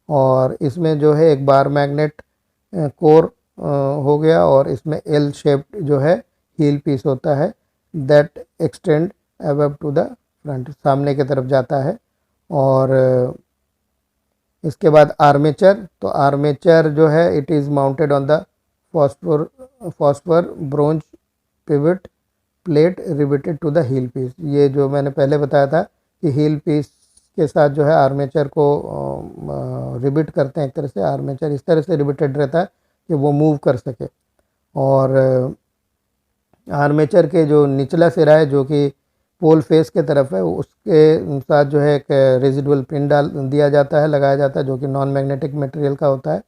Speaker 1: और इसमें जो है एक बार मैग्नेट कोर हो गया, और इसमें एल शेप्ड जो है हील पीस होता है that extend above to the front, सामने की तरफ जाता है। और इसके बाद आर्मेचर, तो आर्मेचर जो है it is mounted on the phosphor bronze pivot plate riveted to the heel piece. ये जो मैंने पहले बताया था कि हील पीस के साथ जो है आर्मेचर को रिबिट करते हैं। एक तरह से आर्मेचर इस तरह से रिबिटेड रहता है कि वो मूव कर सके। और आर्मेचर के जो निचला सिरा है जो कि पोल फेस के तरफ है, उसके साथ जो है एक रेजिडुअल पिन डाल दिया जाता है, लगाया जाता है, जो कि नॉन मैग्नेटिक मटेरियल का होता है,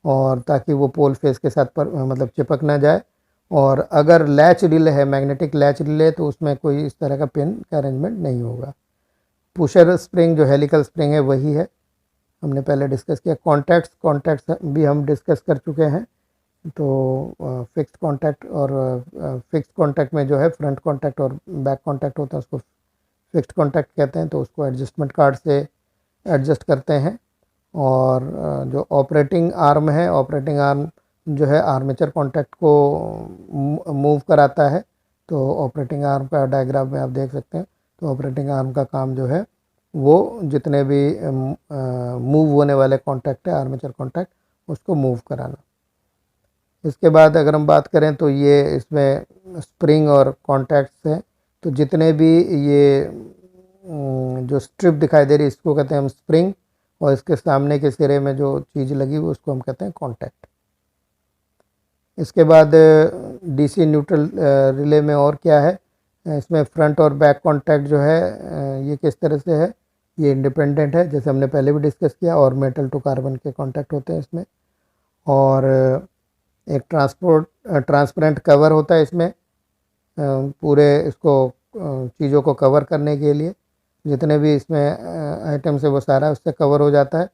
Speaker 1: और ताकि वो पोल फेस के साथ मतलब चिपक ना जाए। और अगर लैच रिले है, मैग्नेटिक लैच रिले, तो उसमें कोई इस तरह का पिन का अरेंजमेंट नहीं होगा। पुशर स्प्रिंग जो हेलिकल स्प्रिंग है वही है, हमने पहले डिस्कस किया। कॉन्टैक्ट्स भी हम डिस्कस कर चुके हैं। तो फिक्स्ड कॉन्टैक्ट और फिक्स्ड कॉन्टैक्ट में जो है फ्रंट कॉन्टैक्ट और बैक कॉन्टैक्ट होता है, उसको फिक्स्ड कॉन्टैक्ट कहते हैं। तो उसको एडजस्टमेंट कार्ड से एडजस्ट करते हैं। और जो ऑपरेटिंग आर्म है, ऑपरेटिंग आर्म जो है आर्मेचर कॉन्टैक्ट को मूव कराता है। तो ऑपरेटिंग आर्म का डायग्राम में आप देख सकते हैं। तो ऑपरेटिंग आर्म का काम जो है वो जितने भी मूव होने वाले कॉन्टैक्ट है आर्मेचर कॉन्टैक्ट, उसको मूव कराना। इसके बाद अगर हम बात करें तो ये इसमें स्प्रिंग और कॉन्टैक्ट्स हैं। तो जितने भी ये जो स्ट्रिप दिखाई दे रही है इसको कहते हैं हम स्प्रिंग, और इसके सामने के सिरे में जो चीज़ लगी हुई उसको हम कहते हैं कॉन्टैक्ट। इसके बाद डीसी न्यूट्रल रिले में और क्या है, इसमें फ्रंट और बैक कॉन्टैक्ट जो है ये किस तरह से है, ये इंडिपेंडेंट है, जैसे हमने पहले भी डिस्कस किया। और मेटल टू कार्बन के कॉन्टैक्ट होते हैं इसमें। और एक ट्रांसपेरेंट कवर होता है इसमें, पूरे इसको चीज़ों को कवर करने के लिए। जितने भी इसमें आइटम्स है वो सारा उससे कवर हो जाता है।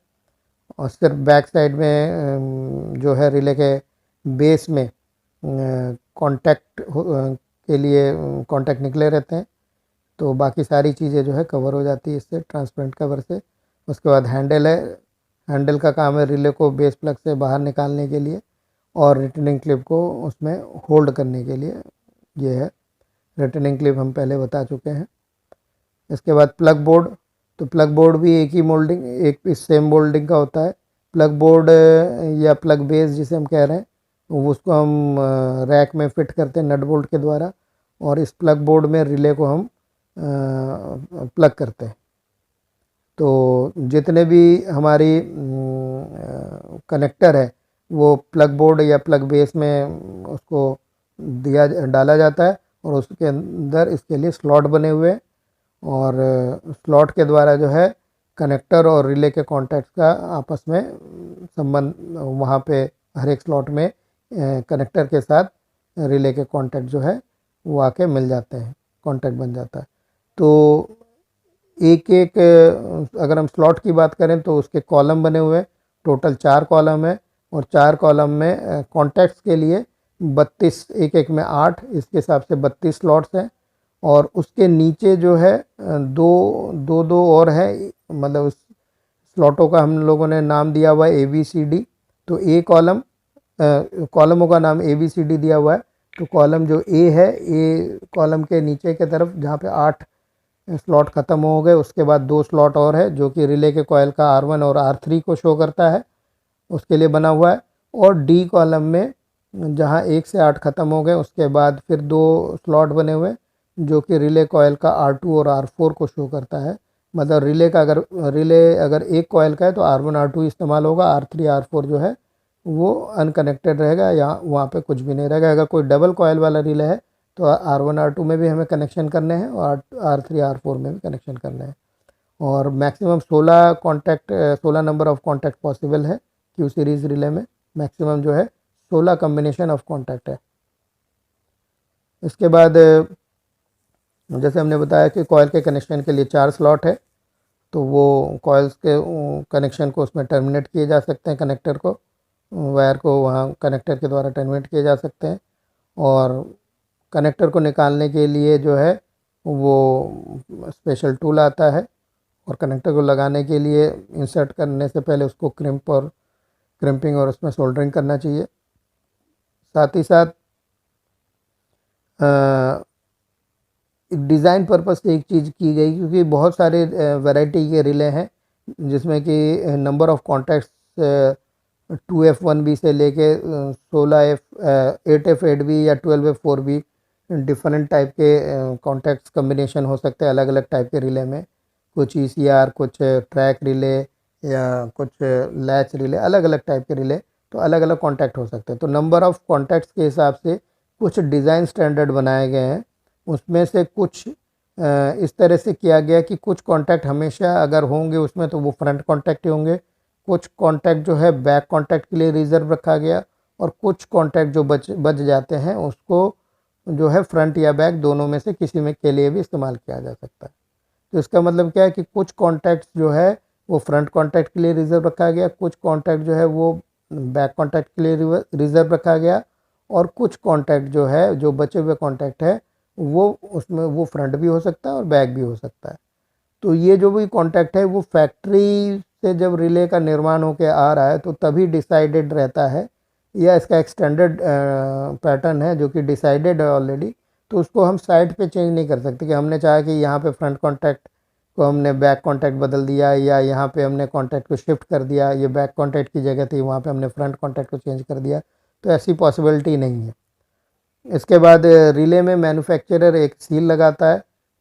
Speaker 1: और सिर्फ बैक साइड में जो है रिले के बेस में कॉन्टैक्ट के लिए कॉन्टैक्ट निकले रहते हैं। तो बाकी सारी चीज़ें जो है कवर हो जाती है इससे, ट्रांसपेरेंट कवर से। उसके बाद हैंडल है, हैंडल का काम है रिले को बेस प्लग से बाहर निकालने के लिए, और रिटर्निंग क्लिप को उसमें होल्ड करने के लिए ये है। रिटर्निंग क्लिप हम पहले बता चुके हैं। इसके बाद प्लग बोर्ड, तो प्लग बोर्ड भी एक ही मोल्डिंग, एक पीस सेम मोल्डिंग का होता है। प्लग बोर्ड या प्लग बेस जिसे हम कह रहे हैं, उसको हम रैक में फिट करते हैं नट बोल्ट के द्वारा, और इस प्लग बोर्ड में रिले को हम प्लग करते हैं। तो जितने भी हमारी कनेक्टर है वो प्लग बोर्ड या प्लग बेस में उसको डाला जाता है, और उसके अंदर इसके लिए स्लॉट बने हुए हैं। और स्लॉट के द्वारा जो है कनेक्टर और रिले के कॉन्टैक्ट्स का आपस में संबंध, वहाँ पे हर एक स्लॉट में कनेक्टर के साथ रिले के कॉन्टैक्ट जो है वो आके मिल जाते हैं, कॉन्टैक्ट बन जाता है। तो एक एक अगर हम स्लॉट की बात करें तो उसके कॉलम बने हुए हैं, टोटल 4 कॉलम है, और 4 कॉलम में कॉन्टैक्ट्स के लिए 32 एक एक में 8, इसके हिसाब से 32 स्लॉट्स हैं। और उसके नीचे जो है दो दो दो और है, मतलब उस स्लॉटों का हम लोगों ने नाम दिया हुआ है ABCD। तो ए कॉलम, कॉलमों का नाम ABCD दिया हुआ है। तो कॉलम जो ए है, ए कॉलम के नीचे की तरफ जहाँ पे 8 स्लॉट ख़त्म हो गए, उसके बाद 2 स्लॉट और है जो कि रिले के कॉयल का R1 और R3 को शो करता है, उसके लिए बना हुआ है। और डी कॉलम में जहाँ 1 से 8 ख़त्म हो गए, उसके बाद फिर 2 स्लॉट बने हुए जो कि रिले कॉयल का R2 और R4 को शो करता है। मतलब रिले अगर एक कॉयल का है तो R1 R2 इस्तेमाल होगा, R3 R4 जो है वो अनकनेक्टेड रहेगा, या वहाँ पे कुछ भी नहीं रहेगा। अगर कोई डबल कॉयल वाला रिले है तो R1 R2 में भी हमें कनेक्शन करने हैं और R3 R4 में भी कनेक्शन करने हैं। और maximum 16 number of contact possible है क्यू सीरीज़ रिले में। मैक्सिमम जो है 16 कम्बिनेशन ऑफ कॉन्टैक्ट है। इसके बाद जैसे हमने बताया कि कॉयल के कनेक्शन के लिए 4 स्लॉट है, तो वो कॉयल्स के कनेक्शन को उसमें टर्मिनेट किए जा सकते हैं, कनेक्टर को, वायर को वहाँ कनेक्टर के द्वारा टर्मिनेट किए जा सकते हैं। और कनेक्टर को निकालने के लिए जो है वो स्पेशल टूल आता है, और कनेक्टर को लगाने के लिए इंसर्ट करने से पहले उसको क्रिम्पिंग और उसमें सोल्डरिंग करना चाहिए। साथ ही साथ डिज़ाइन पर्पस से एक चीज़ की गई, क्योंकि बहुत सारे वैरायटी के रिले हैं जिसमें कि नंबर ऑफ कॉन्टैक्ट्स 2F1B से लेके 8F8B या 12F4B डिफरेंट टाइप के कॉन्टैक्ट्स कम्बिनेशन हो सकते हैं अलग अलग टाइप के रिले में। कुछ ECR, कुछ ट्रैक रिले या कुछ लैच रिले, अलग अलग टाइप के रिले, तो अलग अलग कॉन्टैक्ट हो सकते हैं। तो नंबर ऑफ कॉन्टैक्ट्स के हिसाब से कुछ डिज़ाइन स्टैंडर्ड बनाए गए हैं। उसमें से कुछ इस तरह से किया गया कि कुछ कॉन्टैक्ट हमेशा अगर होंगे उसमें तो वो फ्रंट कॉन्टैक्ट ही होंगे, कुछ कॉन्टैक्ट जो है बैक कॉन्टैक्ट के लिए रिजर्व रखा गया, और कुछ कॉन्टैक्ट जो बच जाते हैं उसको जो है फ्रंट या बैक दोनों में से किसी में के लिए भी इस्तेमाल किया जा सकता है। तो इसका मतलब क्या है कि कुछ कॉन्टैक्ट जो है वो फ्रंट कॉन्टैक्ट के लिए रिजर्व रखा गया, कुछ कॉन्टैक्ट जो है वो बैक कॉन्टैक्ट के लिए रिजर्व रखा गया, और कुछ कॉन्टैक्ट जो है, जो बचे हुए कॉन्टैक्ट है, वो उसमें वो फ्रंट भी हो सकता है और बैक भी हो सकता है। तो ये जो भी कॉन्टैक्ट है वो फैक्ट्री से जब रिले का निर्माण होकर आ रहा है तो तभी डिसाइडेड रहता है, या इसका एक स्टैंडर्ड पैटर्न है जो कि डिसाइडेड है ऑलरेडी। तो उसको हम साइड पे चेंज नहीं कर सकते कि हमने चाहा कि यहाँ पे फ्रंट कॉन्टैक्ट को हमने बैक कॉन्टैक्ट बदल दिया, या यहाँ पे हमने कॉन्टैक्ट को शिफ्ट कर दिया, ये बैक कॉन्टैक्ट की जगह थी वहाँ पे हमने फ्रंट कॉन्टैक्ट को चेंज कर दिया। तो ऐसी पॉसिबिलिटी नहीं है। इसके बाद रिले में मैन्युफैक्चरर एक सील लगाता है,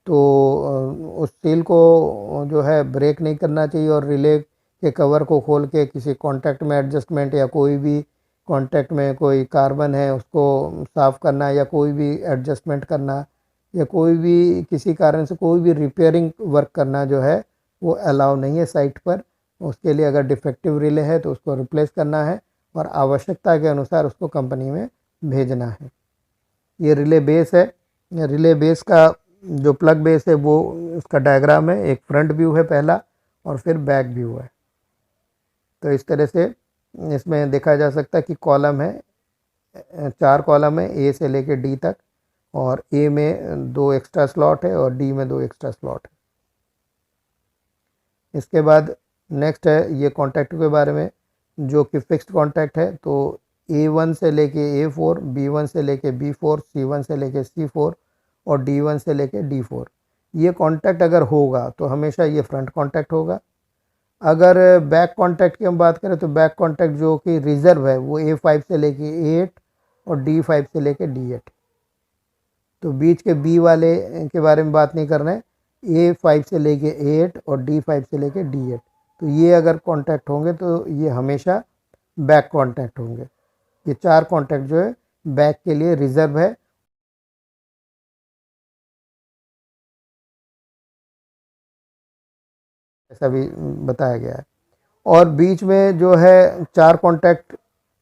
Speaker 1: तो उस सील को जो है ब्रेक नहीं करना चाहिए, और रिले के कवर को खोल के किसी कॉन्टैक्ट में एडजस्टमेंट, या कोई भी कॉन्टैक्ट में कोई कार्बन है उसको साफ़ करना, या कोई भी एडजस्टमेंट करना, या कोई भी किसी कारण से कोई भी रिपेयरिंग वर्क करना जो है वो अलाउ नहीं है साइट पर। उसके लिए अगर डिफेक्टिव रिले है तो उसको रिप्लेस करना है, और आवश्यकता के अनुसार उसको कंपनी में भेजना है। ये रिले बेस है। रिले बेस का जो प्लग बेस है वो उसका डायग्राम है, एक फ्रंट व्यू है पहला और फिर बैक व्यू है। तो इस तरह से इसमें देखा जा सकता है कि कॉलम है, 4 कॉलम है ए से लेके डी तक, और ए में 2 एक्स्ट्रा स्लॉट है और डी में 2 एक्स्ट्रा स्लॉट है। इसके बाद नेक्स्ट है ये कॉन्टैक्ट के बारे में, जो कि फिक्स्ड कॉन्टैक्ट है। तो A1 से लेके A4, B1 से लेके B4, C1 से लेके C4 और D1 से लेके D4, ये कॉन्टैक्ट अगर होगा तो हमेशा ये फ्रंट कॉन्टैक्ट होगा। अगर बैक कॉन्टैक्ट की हम बात करें तो बैक कॉन्टैक्ट जो कि रिजर्व है वो A5 से लेके A8 और D5 से लेके D8। तो बीच के B वाले के बारे में बात नहीं कर रहे हैं, A5 से लेके A8 और D5 से लेके D8। तो ये अगर कॉन्टैक्ट होंगे तो ये हमेशा बैक कॉन्टैक्ट होंगे। ये 4 कॉन्टैक्ट जो है बैक के लिए रिजर्व है। ऐसा भी बताया गया है। और बीच में जो है 4 कॉन्टैक्ट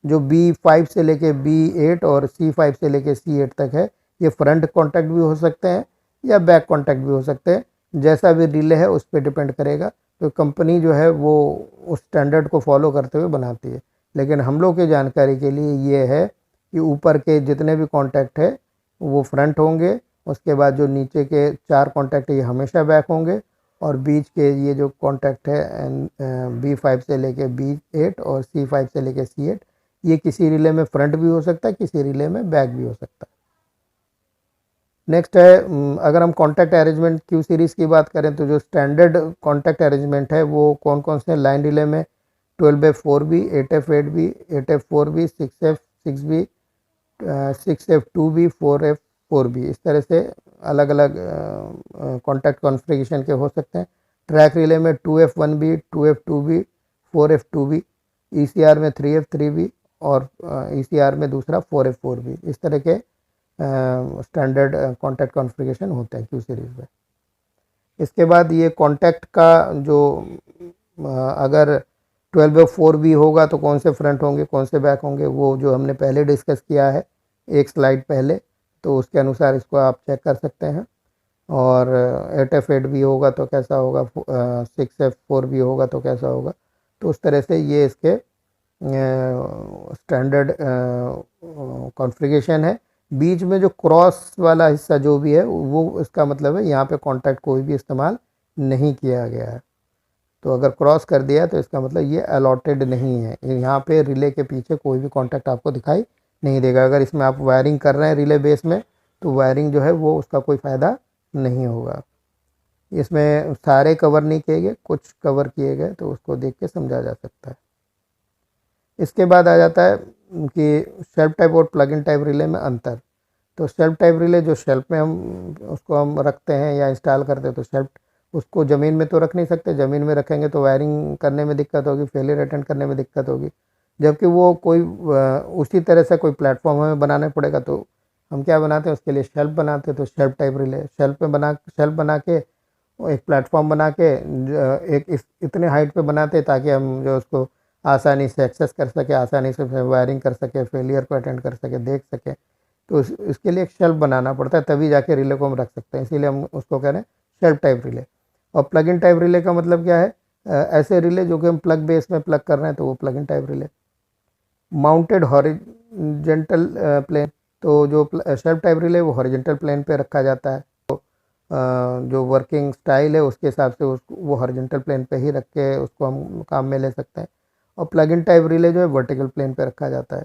Speaker 1: जो B5 से लेके B8 और C5 से लेके C8 तक है, ये फ्रंट कॉन्टैक्ट भी हो सकते हैं या बैक कॉन्टैक्ट भी हो सकते हैं, जैसा भी रिले है उस पर डिपेंड करेगा। तो कंपनी जो है वो उस स्टैंडर्ड को फॉलो करते हुए बनाती है। लेकिन हम लोग की जानकारी के लिए ये है कि ऊपर के जितने भी कॉन्टैक्ट है वो फ्रंट होंगे, उसके बाद जो नीचे के 4 कॉन्टैक्ट ये हमेशा बैक होंगे, और बीच के ये जो कॉन्टैक्ट है B5 से लेके B8 और C5 से लेके C8, ये किसी रिले में फ्रंट भी हो सकता है, किसी रिले में बैक भी हो सकता है। नेक्स्ट है, अगर हम कॉन्टैक्ट अरेंजमेंट क्यू सीरीज़ की बात करें तो जो स्टैंडर्ड कॉन्टैक्ट अरेंजमेंट है वो कौन कौन से लाइन रिले में 12/4B, 8F8B, 8F4B, 6F6B, 6F2B, 4F4B, इस तरह से अलग अलग कॉन्टैक्ट कॉन्फ़िगरेशन के हो सकते हैं। ट्रैक रिले में 2F1B, 2F2B, 4F2B, ECR में 3F3B और ECR में दूसरा 4F4B, इस तरह के स्टैंडर्ड कॉन्टैक्ट कॉन्फ़िगरेशन होते हैं क्यू सीरीज़ में। इसके बाद ये कॉन्टैक्ट का जो अगर 12/4B होगा तो कौन से फ्रंट होंगे कौन से बैक होंगे, वो जो हमने पहले डिस्कस किया है एक स्लाइड पहले, तो उसके अनुसार इसको आप चेक कर सकते हैं। और 8F8B होगा तो कैसा होगा, 6F4B होगा तो कैसा होगा, तो उस तरह से ये इसके स्टैंडर्ड कॉन्फ़िगरेशन है। बीच में जो क्रॉस वाला हिस्सा जो भी है वो इसका मतलब है यहाँ पे कॉन्टैक्ट कोई भी इस्तेमाल नहीं किया गया है, तो अगर क्रॉस कर दिया तो इसका मतलब ये अलॉटेड नहीं है, यहाँ पे रिले के पीछे कोई भी कॉन्टैक्ट आपको दिखाई नहीं देगा। अगर इसमें आप वायरिंग कर रहे हैं रिले बेस में तो वायरिंग जो है वो उसका कोई फ़ायदा नहीं होगा। इसमें सारे कवर नहीं किए गए, कुछ कवर किए गए, तो उसको देख के समझा जा सकता है। इसके बाद आ जाता है कि शेल्फ टाइप और प्लग इन टाइप रिले में अंतर। तो शेल्फ टाइप रिले जो शेल्फ में हम उसको हम रखते हैं या इंस्टॉल करते हैं, तो शेल्फ उसको ज़मीन में तो रख नहीं सकते, ज़मीन में रखेंगे तो वायरिंग करने में दिक्कत होगी, फेलियर अटेंड करने में दिक्कत होगी। जबकि वो कोई उसी तरह से कोई प्लेटफॉर्म हमें बनाना पड़ेगा, तो हम क्या बनाते हैं उसके लिए शेल्फ बनाते हैं। तो शेल्फ टाइप रिले शेल्फ बना के एक प्लेटफॉर्म बना के एक इतने हाइट पे बनाते हैं ताकि हम जो उसको आसानी से एक्सेस कर सके, आसानी से वायरिंग कर सके, फेलियर को अटेंड कर सके, देख सके। तो इसके लिए एक शेल्फ बनाना पड़ता है, तभी जाके रिले को हम रख सकते हैं, इसीलिए हम उसको कह रहे हैं शेल्फ टाइप रिले। और प्लग इन टाइप रिले का मतलब क्या है, ऐसे रिले जो कि हम प्लग बेस में प्लग कर रहे हैं तो वो plug in type relay. Mounted horizontal plane, तो जो शेल्फ टाइप रिले वो हॉरिजेंटल प्लेन पे रखा जाता है, तो जो वर्किंग स्टाइल है उसके हिसाब से उसको वो हॉरिजेंटल प्लेन पे ही रख के उसको हम काम में ले सकते हैं। और प्लग इन टाइप रिले जो है वर्टिकल प्लेन पे रखा जाता है।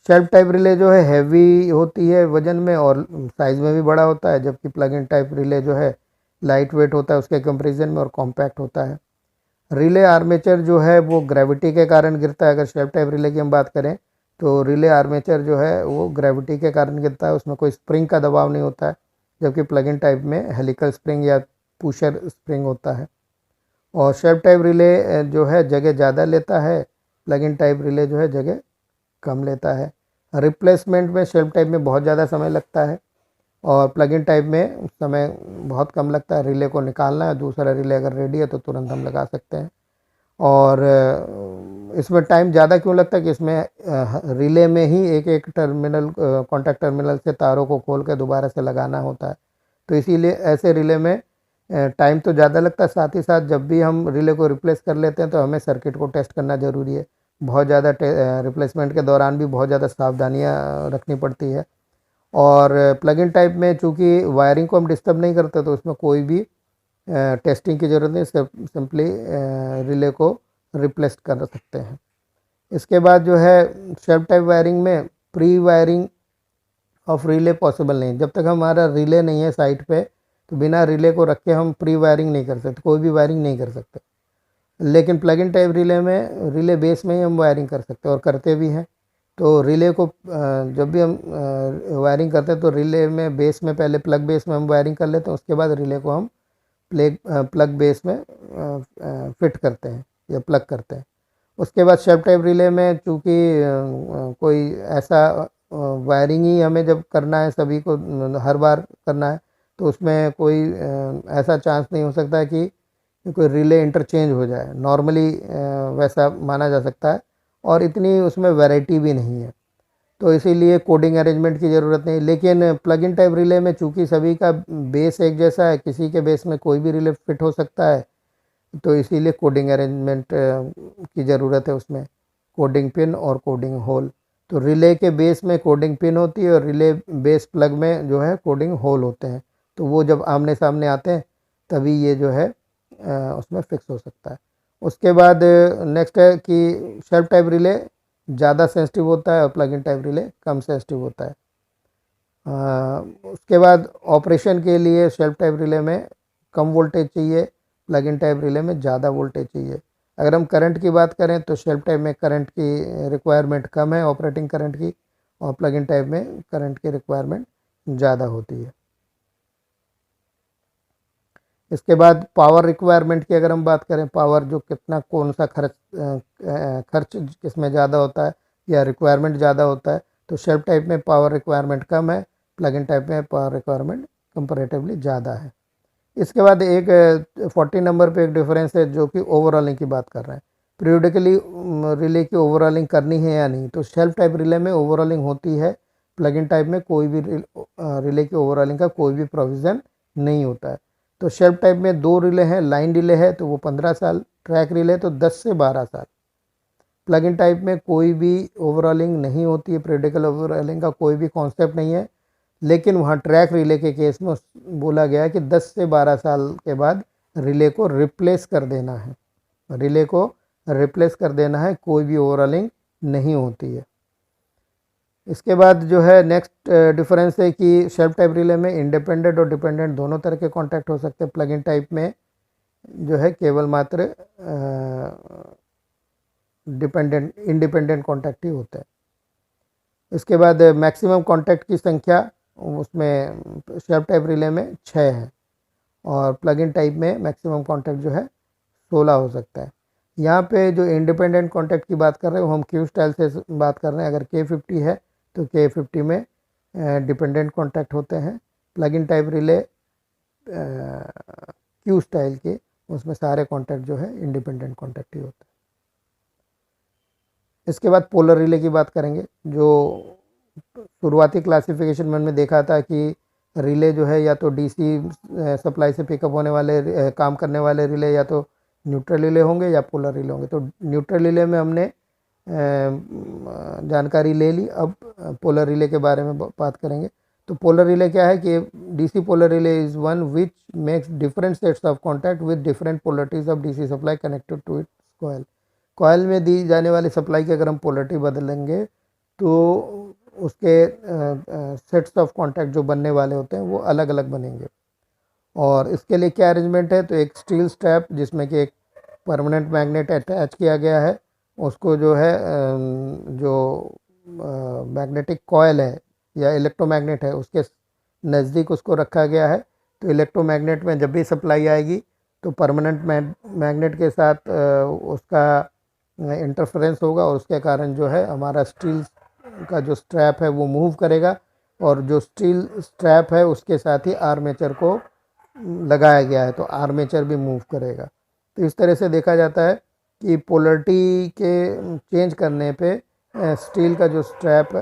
Speaker 1: शेल्फ टाइप रिले जो है हैवी होती है वजन में और साइज़ में भी बड़ा होता है, जबकि प्लग इन टाइप रिले जो है लाइट वेट होता है उसके कंपैरिजन में और कॉम्पैक्ट होता है। रिले आर्मेचर जो है वो ग्रेविटी के कारण गिरता है। अगर शेल्फ टाइप रिले की हम बात करें तो रिले आर्मेचर जो है वो ग्रेविटी के कारण गिरता है, उसमें कोई स्प्रिंग का दबाव नहीं होता है, जबकि प्लग इन टाइप में हेलिकल स्प्रिंग या पुशर स्प्रिंग होता है। और शेल्फ टाइप रिले जो है जगह ज़्यादा लेता है, प्लग इन टाइप रिले जो है जगह कम लेता है। रिप्लेसमेंट में शेल्फ टाइप में बहुत ज़्यादा समय लगता है और प्लग इन टाइप में समय बहुत कम लगता है। रिले को निकालना है, दूसरा रिले अगर रेडी है तो तुरंत हम लगा सकते हैं। और इसमें टाइम ज़्यादा क्यों लगता है कि इसमें रिले में ही एक एक टर्मिनल कॉन्टैक्ट टर्मिनल से तारों को खोल कर दोबारा से लगाना होता है, तो इसीलिए ऐसे रिले में टाइम तो ज़्यादा लगता है। साथ ही साथ जब भी हम रिले को रिप्लेस कर लेते हैं तो हमें सर्किट को टेस्ट करना ज़रूरी है। बहुत ज़्यादा रिप्लेसमेंट के दौरान भी बहुत ज़्यादा सावधानियाँ रखनी पड़ती है। और प्लग इन टाइप में चूँकि वायरिंग को हम डिस्टर्ब नहीं करते तो उसमें कोई भी टेस्टिंग की ज़रूरत नहीं, सिंपली रिले को रिप्लेस कर सकते हैं। इसके बाद जो है शेल्फ टाइप वायरिंग में pre wiring of relay possible नहीं। जब तक हमारा रिले नहीं है साइट पे तो बिना रिले को रख के हम प्री वायरिंग नहीं कर सकते, कोई भी वायरिंग नहीं कर सकते। लेकिन प्लग इन टाइप रिले में रिले बेस में ही हम वायरिंग कर सकते हैं और करते भी हैं। तो रिले को जब भी हम वायरिंग करते हैं तो रिले में बेस में पहले प्लग बेस में हम वायरिंग कर लेते हैं, उसके बाद रिले को हम प्लग बेस में फिट करते हैं या प्लग करते हैं। उसके बाद शेल्फ टाइप रिले में चूँकि कोई ऐसा वायरिंग ही हमें जब करना है सभी को हर बार करना है तो उसमें कोई ऐसा चांस नहीं हो सकता है कि कोई रिले इंटरचेंज हो जाए, नॉर्मली वैसा माना जा सकता है और इतनी उसमें वैरायटी भी नहीं है, तो इसीलिए कोडिंग अरेंजमेंट की ज़रूरत नहीं। लेकिन प्लग इन टाइप रिले में चूँकि सभी का बेस एक जैसा है, किसी के बेस में कोई भी रिले फिट हो सकता है, तो इसीलिए कोडिंग अरेंजमेंट की ज़रूरत है उसमें, कोडिंग पिन और कोडिंग होल। तो रिले के बेस में कोडिंग पिन होती है और रिले बेस प्लग में जो है कोडिंग होल होते हैं। तो वो जब आमने सामने आते हैं तभी ये जो है उसमें फिक्स हो सकता है। उसके बाद नेक्स्ट है कि शेल्फ टाइप रिले ज़्यादा सेंसिटिव होता है और plug in type relay come sensitive होता है। उसके बाद ऑपरेशन के लिए शेल्फ टाइप रिले में कम वोल्टेज चाहिए, प्लग इन टाइप रिले में ज़्यादा वोल्टेज चाहिए। अगर हम करंट की बात करें तो शेल्फ टाइप में करंट की रिक्वायरमेंट कम है ऑपरेटिंग करंट की, और प्लग इन टाइप में करंट की रिक्वायरमेंट ज़्यादा होती है। इसके बाद पावर रिक्वायरमेंट की अगर हम बात करें, पावर जो कितना कौन सा खर्च किसमें ज़्यादा होता है या रिक्वायरमेंट ज़्यादा होता है, तो शेल्फ टाइप में पावर रिक्वायरमेंट कम है, प्लग इन टाइप में पावर रिक्वायरमेंट कंपैरेटिवली ज़्यादा है। इसके बाद एक 40 नंबर पे एक डिफरेंस है जो कि ओवरऑलिंग की बात कर रहे हैं। पीरियोडिकली रिले की ओवरऑलिंग करनी है या नहीं, तो शेल्फ टाइप रिले में ओवरऑलिंग होती है, प्लग इन टाइप में कोई भी रिले की ओवरऑलिंग का कोई भी प्रोविज़न नहीं होता है। तो शेल्फ टाइप में 2 रिले हैं, लाइन रिले है तो वो 15 साल, ट्रैक रिले तो 10 से 12 साल। प्लग इन टाइप में कोई भी ओवरऑलिंग नहीं होती है, पीरियोडिकल ओवरऑलिंग का कोई भी कॉन्सेप्ट नहीं है, लेकिन वहाँ ट्रैक रिले के केस में बोला गया है कि 10 से 12 साल के बाद रिले को रिप्लेस कर देना है, रिले को रिप्लेस कर देना है, कोई भी ओवरऑलिंग नहीं होती है। इसके बाद जो है नेक्स्ट डिफरेंस है कि शेल्फ टाइप रिले में इंडिपेंडेंट और डिपेंडेंट दोनों तरह के कॉन्टैक्ट हो सकते हैं। प्लग इन टाइप में जो है केवल मात्र इंडिपेंडेंट कॉन्टैक्ट ही होता है। इसके बाद मैक्सिमम कॉन्टैक्ट की संख्या उसमें शेल्फ टाइप रिले में 6 है और प्लग इन टाइप में मैक्सिमम कॉन्टैक्ट जो है 16 हो सकता है। यहाँ पे जो इंडिपेंडेंट कॉन्टैक्ट की बात कर रहे हैं वो हम क्यू स्टाइल से बात कर रहे हैं। अगर K50 है तो K50 में डिपेंडेंट कॉन्टैक्ट होते हैं। Plug in type relay Q style के उसमें सारे कॉन्टैक्ट जो है इंडिपेंडेंट कॉन्टैक्ट ही होते हैं। इसके बाद पोलर रिले की बात करेंगे। जो शुरुआती क्लासिफिकेशन में हमने देखा था कि रिले जो है या तो डीसी सप्लाई से पिकअप होने वाले काम करने वाले रिले या तो न्यूट्रल रिले होंगे या पोलर रिले होंगे। तो न्यूट्रल रिले में हमने जानकारी ले ली, अब पोलर रिले के बारे में बात करेंगे। तो पोलर रिले क्या है कि DC polar relay is one which makes different sets of contact with different polarities of DC supply connected to its coil. Coil में दी जाने वाली सप्लाई की अगर हम पोलरिटी बदलेंगे तो उसके सेट्स ऑफ कॉन्टैक्ट जो बनने वाले होते हैं वो अलग अलग बनेंगे। और इसके लिए क्या अरेंजमेंट है, तो एक स्टील स्ट्रैप जिसमें कि एक परमानेंट मैग्नेट अटैच किया गया है, उसको जो है जो मैग्नेटिक कॉयल है या इलेक्ट्रोमैग्नेट है उसके नज़दीक उसको रखा गया है। तो इलेक्ट्रोमैग्नेट में जब भी सप्लाई आएगी तो परमानेंट मैग्नेट के साथ उसका इंटरफेरेंस होगा और उसके कारण जो है हमारा स्टील का जो स्ट्रैप है वो मूव करेगा और जो स्टील स्ट्रैप है उसके साथ ही आर्मेचर को लगाया गया है तो आर्मेचर भी मूव करेगा। तो इस तरह से देखा जाता है कि पोलरिटी के चेंज करने पे स्टील का जो स्ट्रैप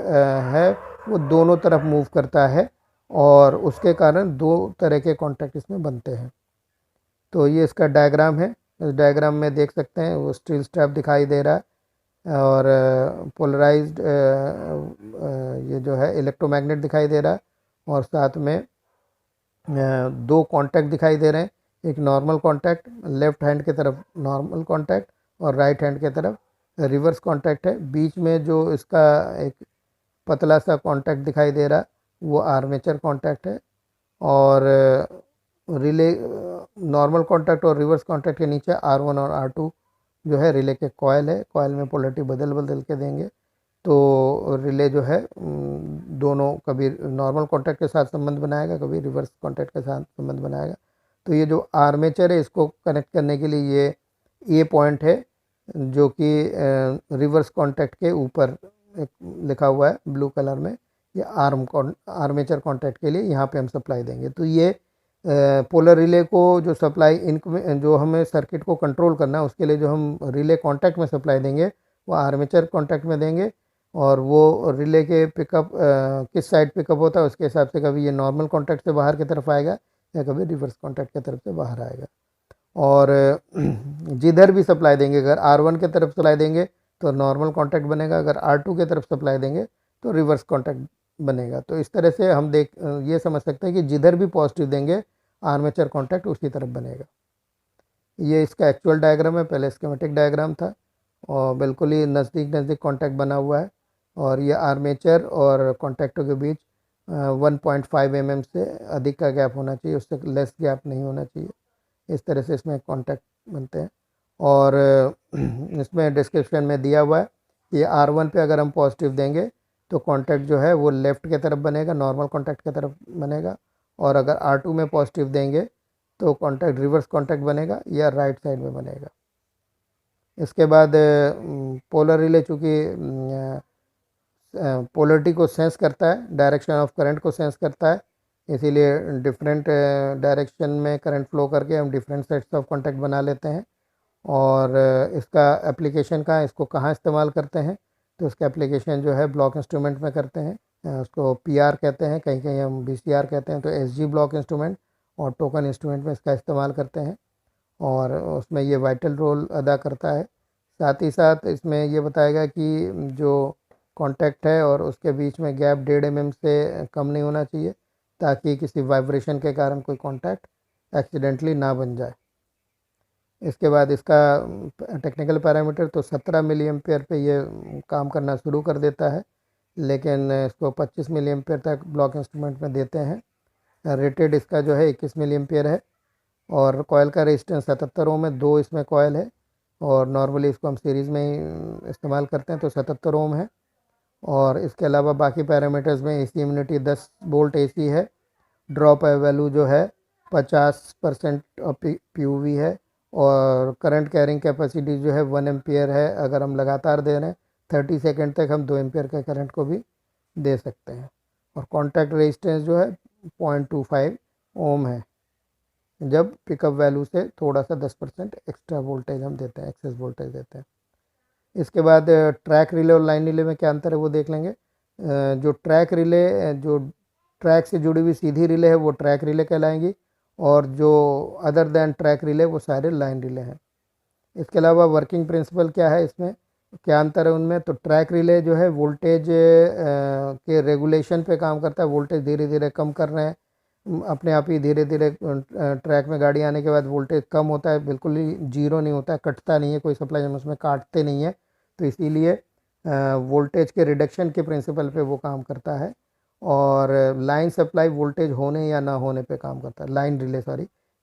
Speaker 1: है वो दोनों तरफ मूव करता है और उसके कारण 2 तरह के कॉन्टैक्ट इसमें बनते हैं। तो ये इसका डायग्राम है, इस डायग्राम में देख सकते हैं वो स्टील स्ट्रैप दिखाई दे रहा है और पोलराइज्ड ये जो है इलेक्ट्रोमैग्नेट दिखाई दे रहा है और साथ में 2 कॉन्टैक्ट दिखाई दे रहे हैं। एक नॉर्मल कॉन्टैक्ट लेफ्ट हैंड की तरफ नॉर्मल कॉन्टैक्ट और राइट हैंड की तरफ रिवर्स कॉन्टैक्ट है। बीच में जो इसका एक पतला सा कॉन्टैक्ट दिखाई दे रहा है वो आर्मेचर कॉन्टैक्ट है और रिले नॉर्मल कॉन्टैक्ट और रिवर्स कॉन्टैक्ट के नीचे R1 और R2 जो है रिले के कॉयल है। कॉयल में पोलरिटी बदल के देंगे तो रिले जो है दोनों कभी नॉर्मल कॉन्टैक्ट के साथ संबंध बनाएगा, कभी रिवर्स कॉन्टैक्ट के साथ संबंध बनाएगा। तो ये जो आर्मेचर है इसको कनेक्ट करने के लिए ये पॉइंट है जो कि रिवर्स कॉन्टैक्ट के ऊपर लिखा हुआ है ब्लू कलर में, ये आर्मेचर कॉन्टैक्ट के लिए यहाँ पे हम सप्लाई देंगे। तो ये पोलर रिले को जो सप्लाई जो हमें सर्किट को कंट्रोल करना है उसके लिए जो हम रिले कॉन्टैक्ट में सप्लाई देंगे वो आर्मेचर कॉन्टैक्ट में देंगे और वो रिले के पिकअप किस साइड पिकअप होता है उसके हिसाब से कभी ये नॉर्मल कॉन्टैक्ट से बाहर की तरफ आएगा या कभी रिवर्स कॉन्टैक्ट की तरफ से बाहर आएगा। और जिधर भी सप्लाई देंगे, अगर R1 की तरफ सप्लाई देंगे तो नॉर्मल कॉन्टैक्ट बनेगा, अगर R2 की तरफ सप्लाई देंगे तो रिवर्स कॉन्टैक्ट बनेगा। तो इस तरह से हम ये समझ सकते हैं कि जिधर भी पॉजिटिव देंगे आर्मेचर कॉन्टैक्ट उसी तरफ बनेगा। ये इसका एक्चुअल डायग्राम है, पहले स्कीमेटिक डायग्राम था और बिल्कुल ही नज़दीक नज़दीक कॉन्टैक्ट बना हुआ है और ये आर्मेचर और कॉन्टैक्टों के बीच 1.5 mm से अधिक का गैप होना चाहिए, उससे लेस गैप नहीं होना चाहिए। इस तरह से इसमें कॉन्टैक्ट बनते हैं और इसमें डिस्क्रिप्शन में दिया हुआ है कि R1 पे अगर हम पॉजिटिव देंगे तो कॉन्टैक्ट जो है वो लेफ़्ट की तरफ बनेगा, नॉर्मल कॉन्टैक्ट की तरफ बनेगा, और अगर R2 में पॉजिटिव देंगे तो कॉन्टैक्ट रिवर्स कॉन्टैक्ट बनेगा या राइट साइड में बनेगा। इसके बाद पोलर रिले चूँकि पोलरिटी को सेंस करता है, डायरेक्शन ऑफ करंट को सेंस करता है, इसीलिए डिफरेंट डायरेक्शन में करंट फ्लो करके हम डिफरेंट सेट्स ऑफ कॉन्टैक्ट बना लेते हैं। और इसका एप्लीकेशन का इसको कहाँ इस्तेमाल करते हैं, तो इसका एप्लीकेशन जो है ब्लॉक इंस्ट्रूमेंट में करते हैं, उसको PR कहते हैं, कहीं कहीं हम BCR कहते हैं। तो SG ब्लॉक इंस्ट्रूमेंट और टोकन इंस्ट्रूमेंट में इसका इस्तेमाल करते हैं और उसमें ये वाइटल रोल अदा करता है। साथ ही साथ इसमें ये बताएगा कि जो कॉन्टैक्ट है और उसके बीच में गैप 1.5 mm से कम नहीं होना चाहिए, ताकि किसी वाइब्रेशन के कारण कोई कॉन्टैक्ट एक्सीडेंटली ना बन जाए। इसके बाद इसका टेक्निकल पैरामीटर तो 17 मिली एम्पेयर पे ये काम करना शुरू कर देता है, लेकिन इसको 25 मिली एम्पेयर तक ब्लॉक इंस्ट्रूमेंट में देते हैं। रेटेड इसका जो है 21 मिली एम्पेयर है और कॉयल का रेजिस्टेंस 77 ओम है, 2 इसमें कॉयल है और नॉर्मली इसको हम सीरीज़ में ही इस्तेमाल करते हैं, तो 77 ओम है। और इसके अलावा बाकी पैरामीटर्स में AC इम्यूनिटी 10 वोल्ट AC है, ड्रॉप वैल्यू जो है 50% PUV है और करंट कैरिंग कैपेसिटी जो है 1 एम्पियर है। अगर हम लगातार दे रहे हैं 30 सेकेंड तक हम 2 एम्पियर के करंट को भी दे सकते हैं। और कॉन्टैक्ट रेजिस्टेंस जो है 0.25 ओम है, जब पिकअप वैल्यू से थोड़ा सा 10% एक्स्ट्रा वोल्टेज हम देते हैं, एक्सेस वोल्टेज देते हैं। इसके बाद ट्रैक रिले और लाइन रिले में क्या अंतर है वो देख लेंगे। जो ट्रैक रिले, जो ट्रैक से जुड़ी हुई सीधी रिले है वो ट्रैक रिले कहलाएंगी और जो अदर देन ट्रैक रिले वो सारे लाइन रिले हैं। इसके अलावा वर्किंग प्रिंसिपल क्या है, इसमें क्या अंतर है उनमें, तो ट्रैक रिले जो है वोल्टेज के रेगुलेशन पे काम करता है, वोल्टेज धीरे धीरे कम कर रहे हैं अपने आप ही, धीरे धीरे ट्रैक में गाड़ी आने के बाद वोल्टेज कम होता है, बिल्कुल ही जीरो नहीं होता है, कटता नहीं है, कोई सप्लाई हम उसमें काटते नहीं है, तो इसीलिए वोल्टेज के रिडक्शन के प्रिंसिपल पे वो काम करता है। और लाइन सप्लाई वोल्टेज होने या ना होने पे काम करता है,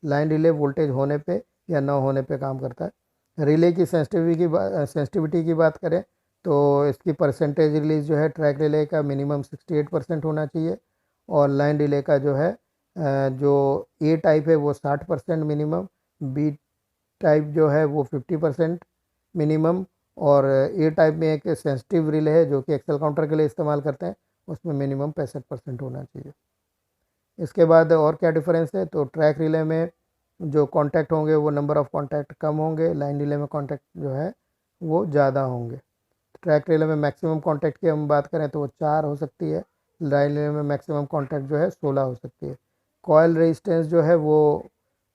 Speaker 1: लाइन रिले वोल्टेज होने पे या ना होने पे काम करता है। रिले की सेंसिटिविटी की बात करें तो इसकी परसेंटेज रिलीज जो है ट्रैक रिले का मिनिमम 68% होना चाहिए और लाइन रिले का जो है जो A टाइप है वो 60% मिनिमम, B टाइप जो है वो 50% मिनिमम, और A टाइप में एक सेंसिटिव रिले है जो कि एक्सेल काउंटर के लिए इस्तेमाल करते हैं, उसमें मिनिमम 65% होना चाहिए। इसके बाद और क्या डिफरेंस है, तो ट्रैक रिले में जो कॉन्टैक्ट होंगे वो नंबर ऑफ़ कॉन्टैक्ट कम होंगे, लाइन रिले में कॉन्टैक्ट जो है वो ज़्यादा होंगे। ट्रैक रिले में मैक्सिमम कॉन्टैक्ट की हम बात करें तो वो 4 हो सकती है, लाइन रिले में मैक्सिमम कॉन्टैक्ट जो है 16 हो सकती है। कॉयल रेजिस्टेंस जो है वो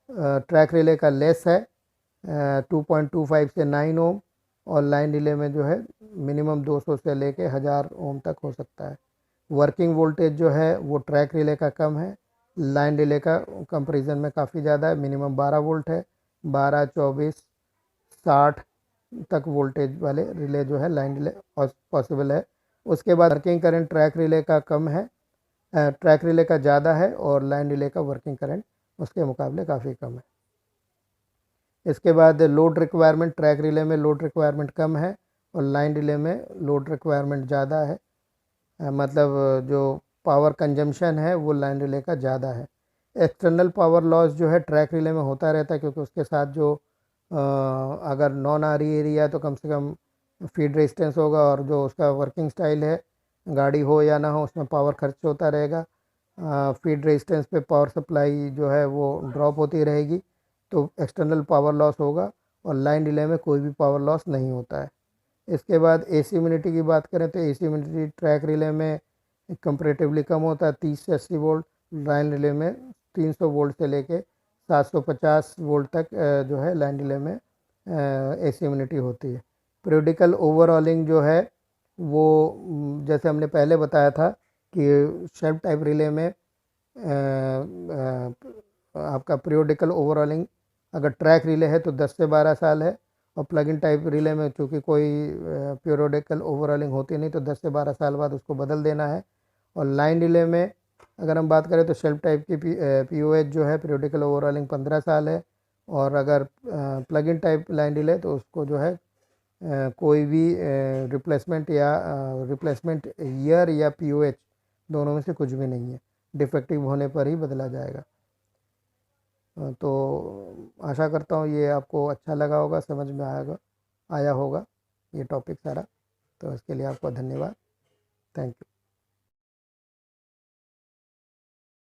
Speaker 1: ट्रैक रिले का लेस है, 2.25 से 9 ओम, और लाइन रिले में जो है मिनिमम 200 से लेके 1000 ओम तक हो सकता है। वर्किंग वोल्टेज जो है वो ट्रैक रिले का कम है, लाइन रिले का कंपैरिजन में काफ़ी ज़्यादा है, मिनिमम 12 वोल्ट है, 12, 24, 60 तक वोल्टेज वाले रिले जो है लाइन रिले पॉसिबल है। उसके बाद वर्किंग करंट ट्रैक रिले का कम है, ट्रैक रिले का ज़्यादा है और लाइन रिले का वर्किंग करंट उसके मुकाबले काफ़ी कम है। इसके बाद लोड रिक्वायरमेंट, ट्रैक रिले में लोड रिक्वायरमेंट कम है और लाइन रिले में लोड रिक्वायरमेंट ज़्यादा है, मतलब जो पावर कंजम्पशन है वो लाइन रिले का ज़्यादा है। एक्सटर्नल पावर लॉस जो है ट्रैक रिले में होता रहता है, क्योंकि उसके साथ जो अगर नॉन RE एरिया तो कम से कम फीड रेजिस्टेंस होगा और जो उसका वर्किंग स्टाइल है, गाड़ी हो या ना हो उसमें पावर खर्च होता रहेगा, फीड रेजिस्टेंस पे पावर सप्लाई जो है वो ड्रॉप होती रहेगी, तो एक्सटर्नल पावर लॉस होगा और लाइन रिले में कोई भी पावर लॉस नहीं होता है। इसके बाद AC इम्यूनिटी की बात करें तो AC इम्यूनिटी ट्रैक रिले में कंपैरेटिवली कम होता है, 30 से 80 वोल्ट, लाइन रिले में 300 वोल्ट से लेके 750 वोल्ट तक जो है लाइन रिले में AC इम्यूनिटी होती है। पीरियोडिकल ओवरऑलिंग जो है वो जैसे हमने पहले बताया था कि शेल्फ टाइप रिले में आपका पीरियोडिकल ओवरऑलिंग अगर ट्रैक रिले है तो 10 से 12 साल है, और प्लग इन टाइप रिले में चूँकि कोई पीरियोडिकल ओवरऑलिंग होती नहीं तो 10 से 12 साल बाद उसको बदल देना है। और लाइन रिले में अगर हम बात करें तो शेल्फ टाइप की POH जो है पीरियोडिकल ओवरऑलिंग 15 साल है, और अगर plug in type line relay तो उसको जो है कोई भी रिप्लेसमेंट ईयर या POH दोनों में से कुछ भी नहीं है, डिफेक्टिव होने पर ही बदला जाएगा। तो आशा करता हूँ ये आपको अच्छा लगा होगा, समझ में आया होगा ये टॉपिक सारा। तो इसके लिए आपका धन्यवाद। Thank you.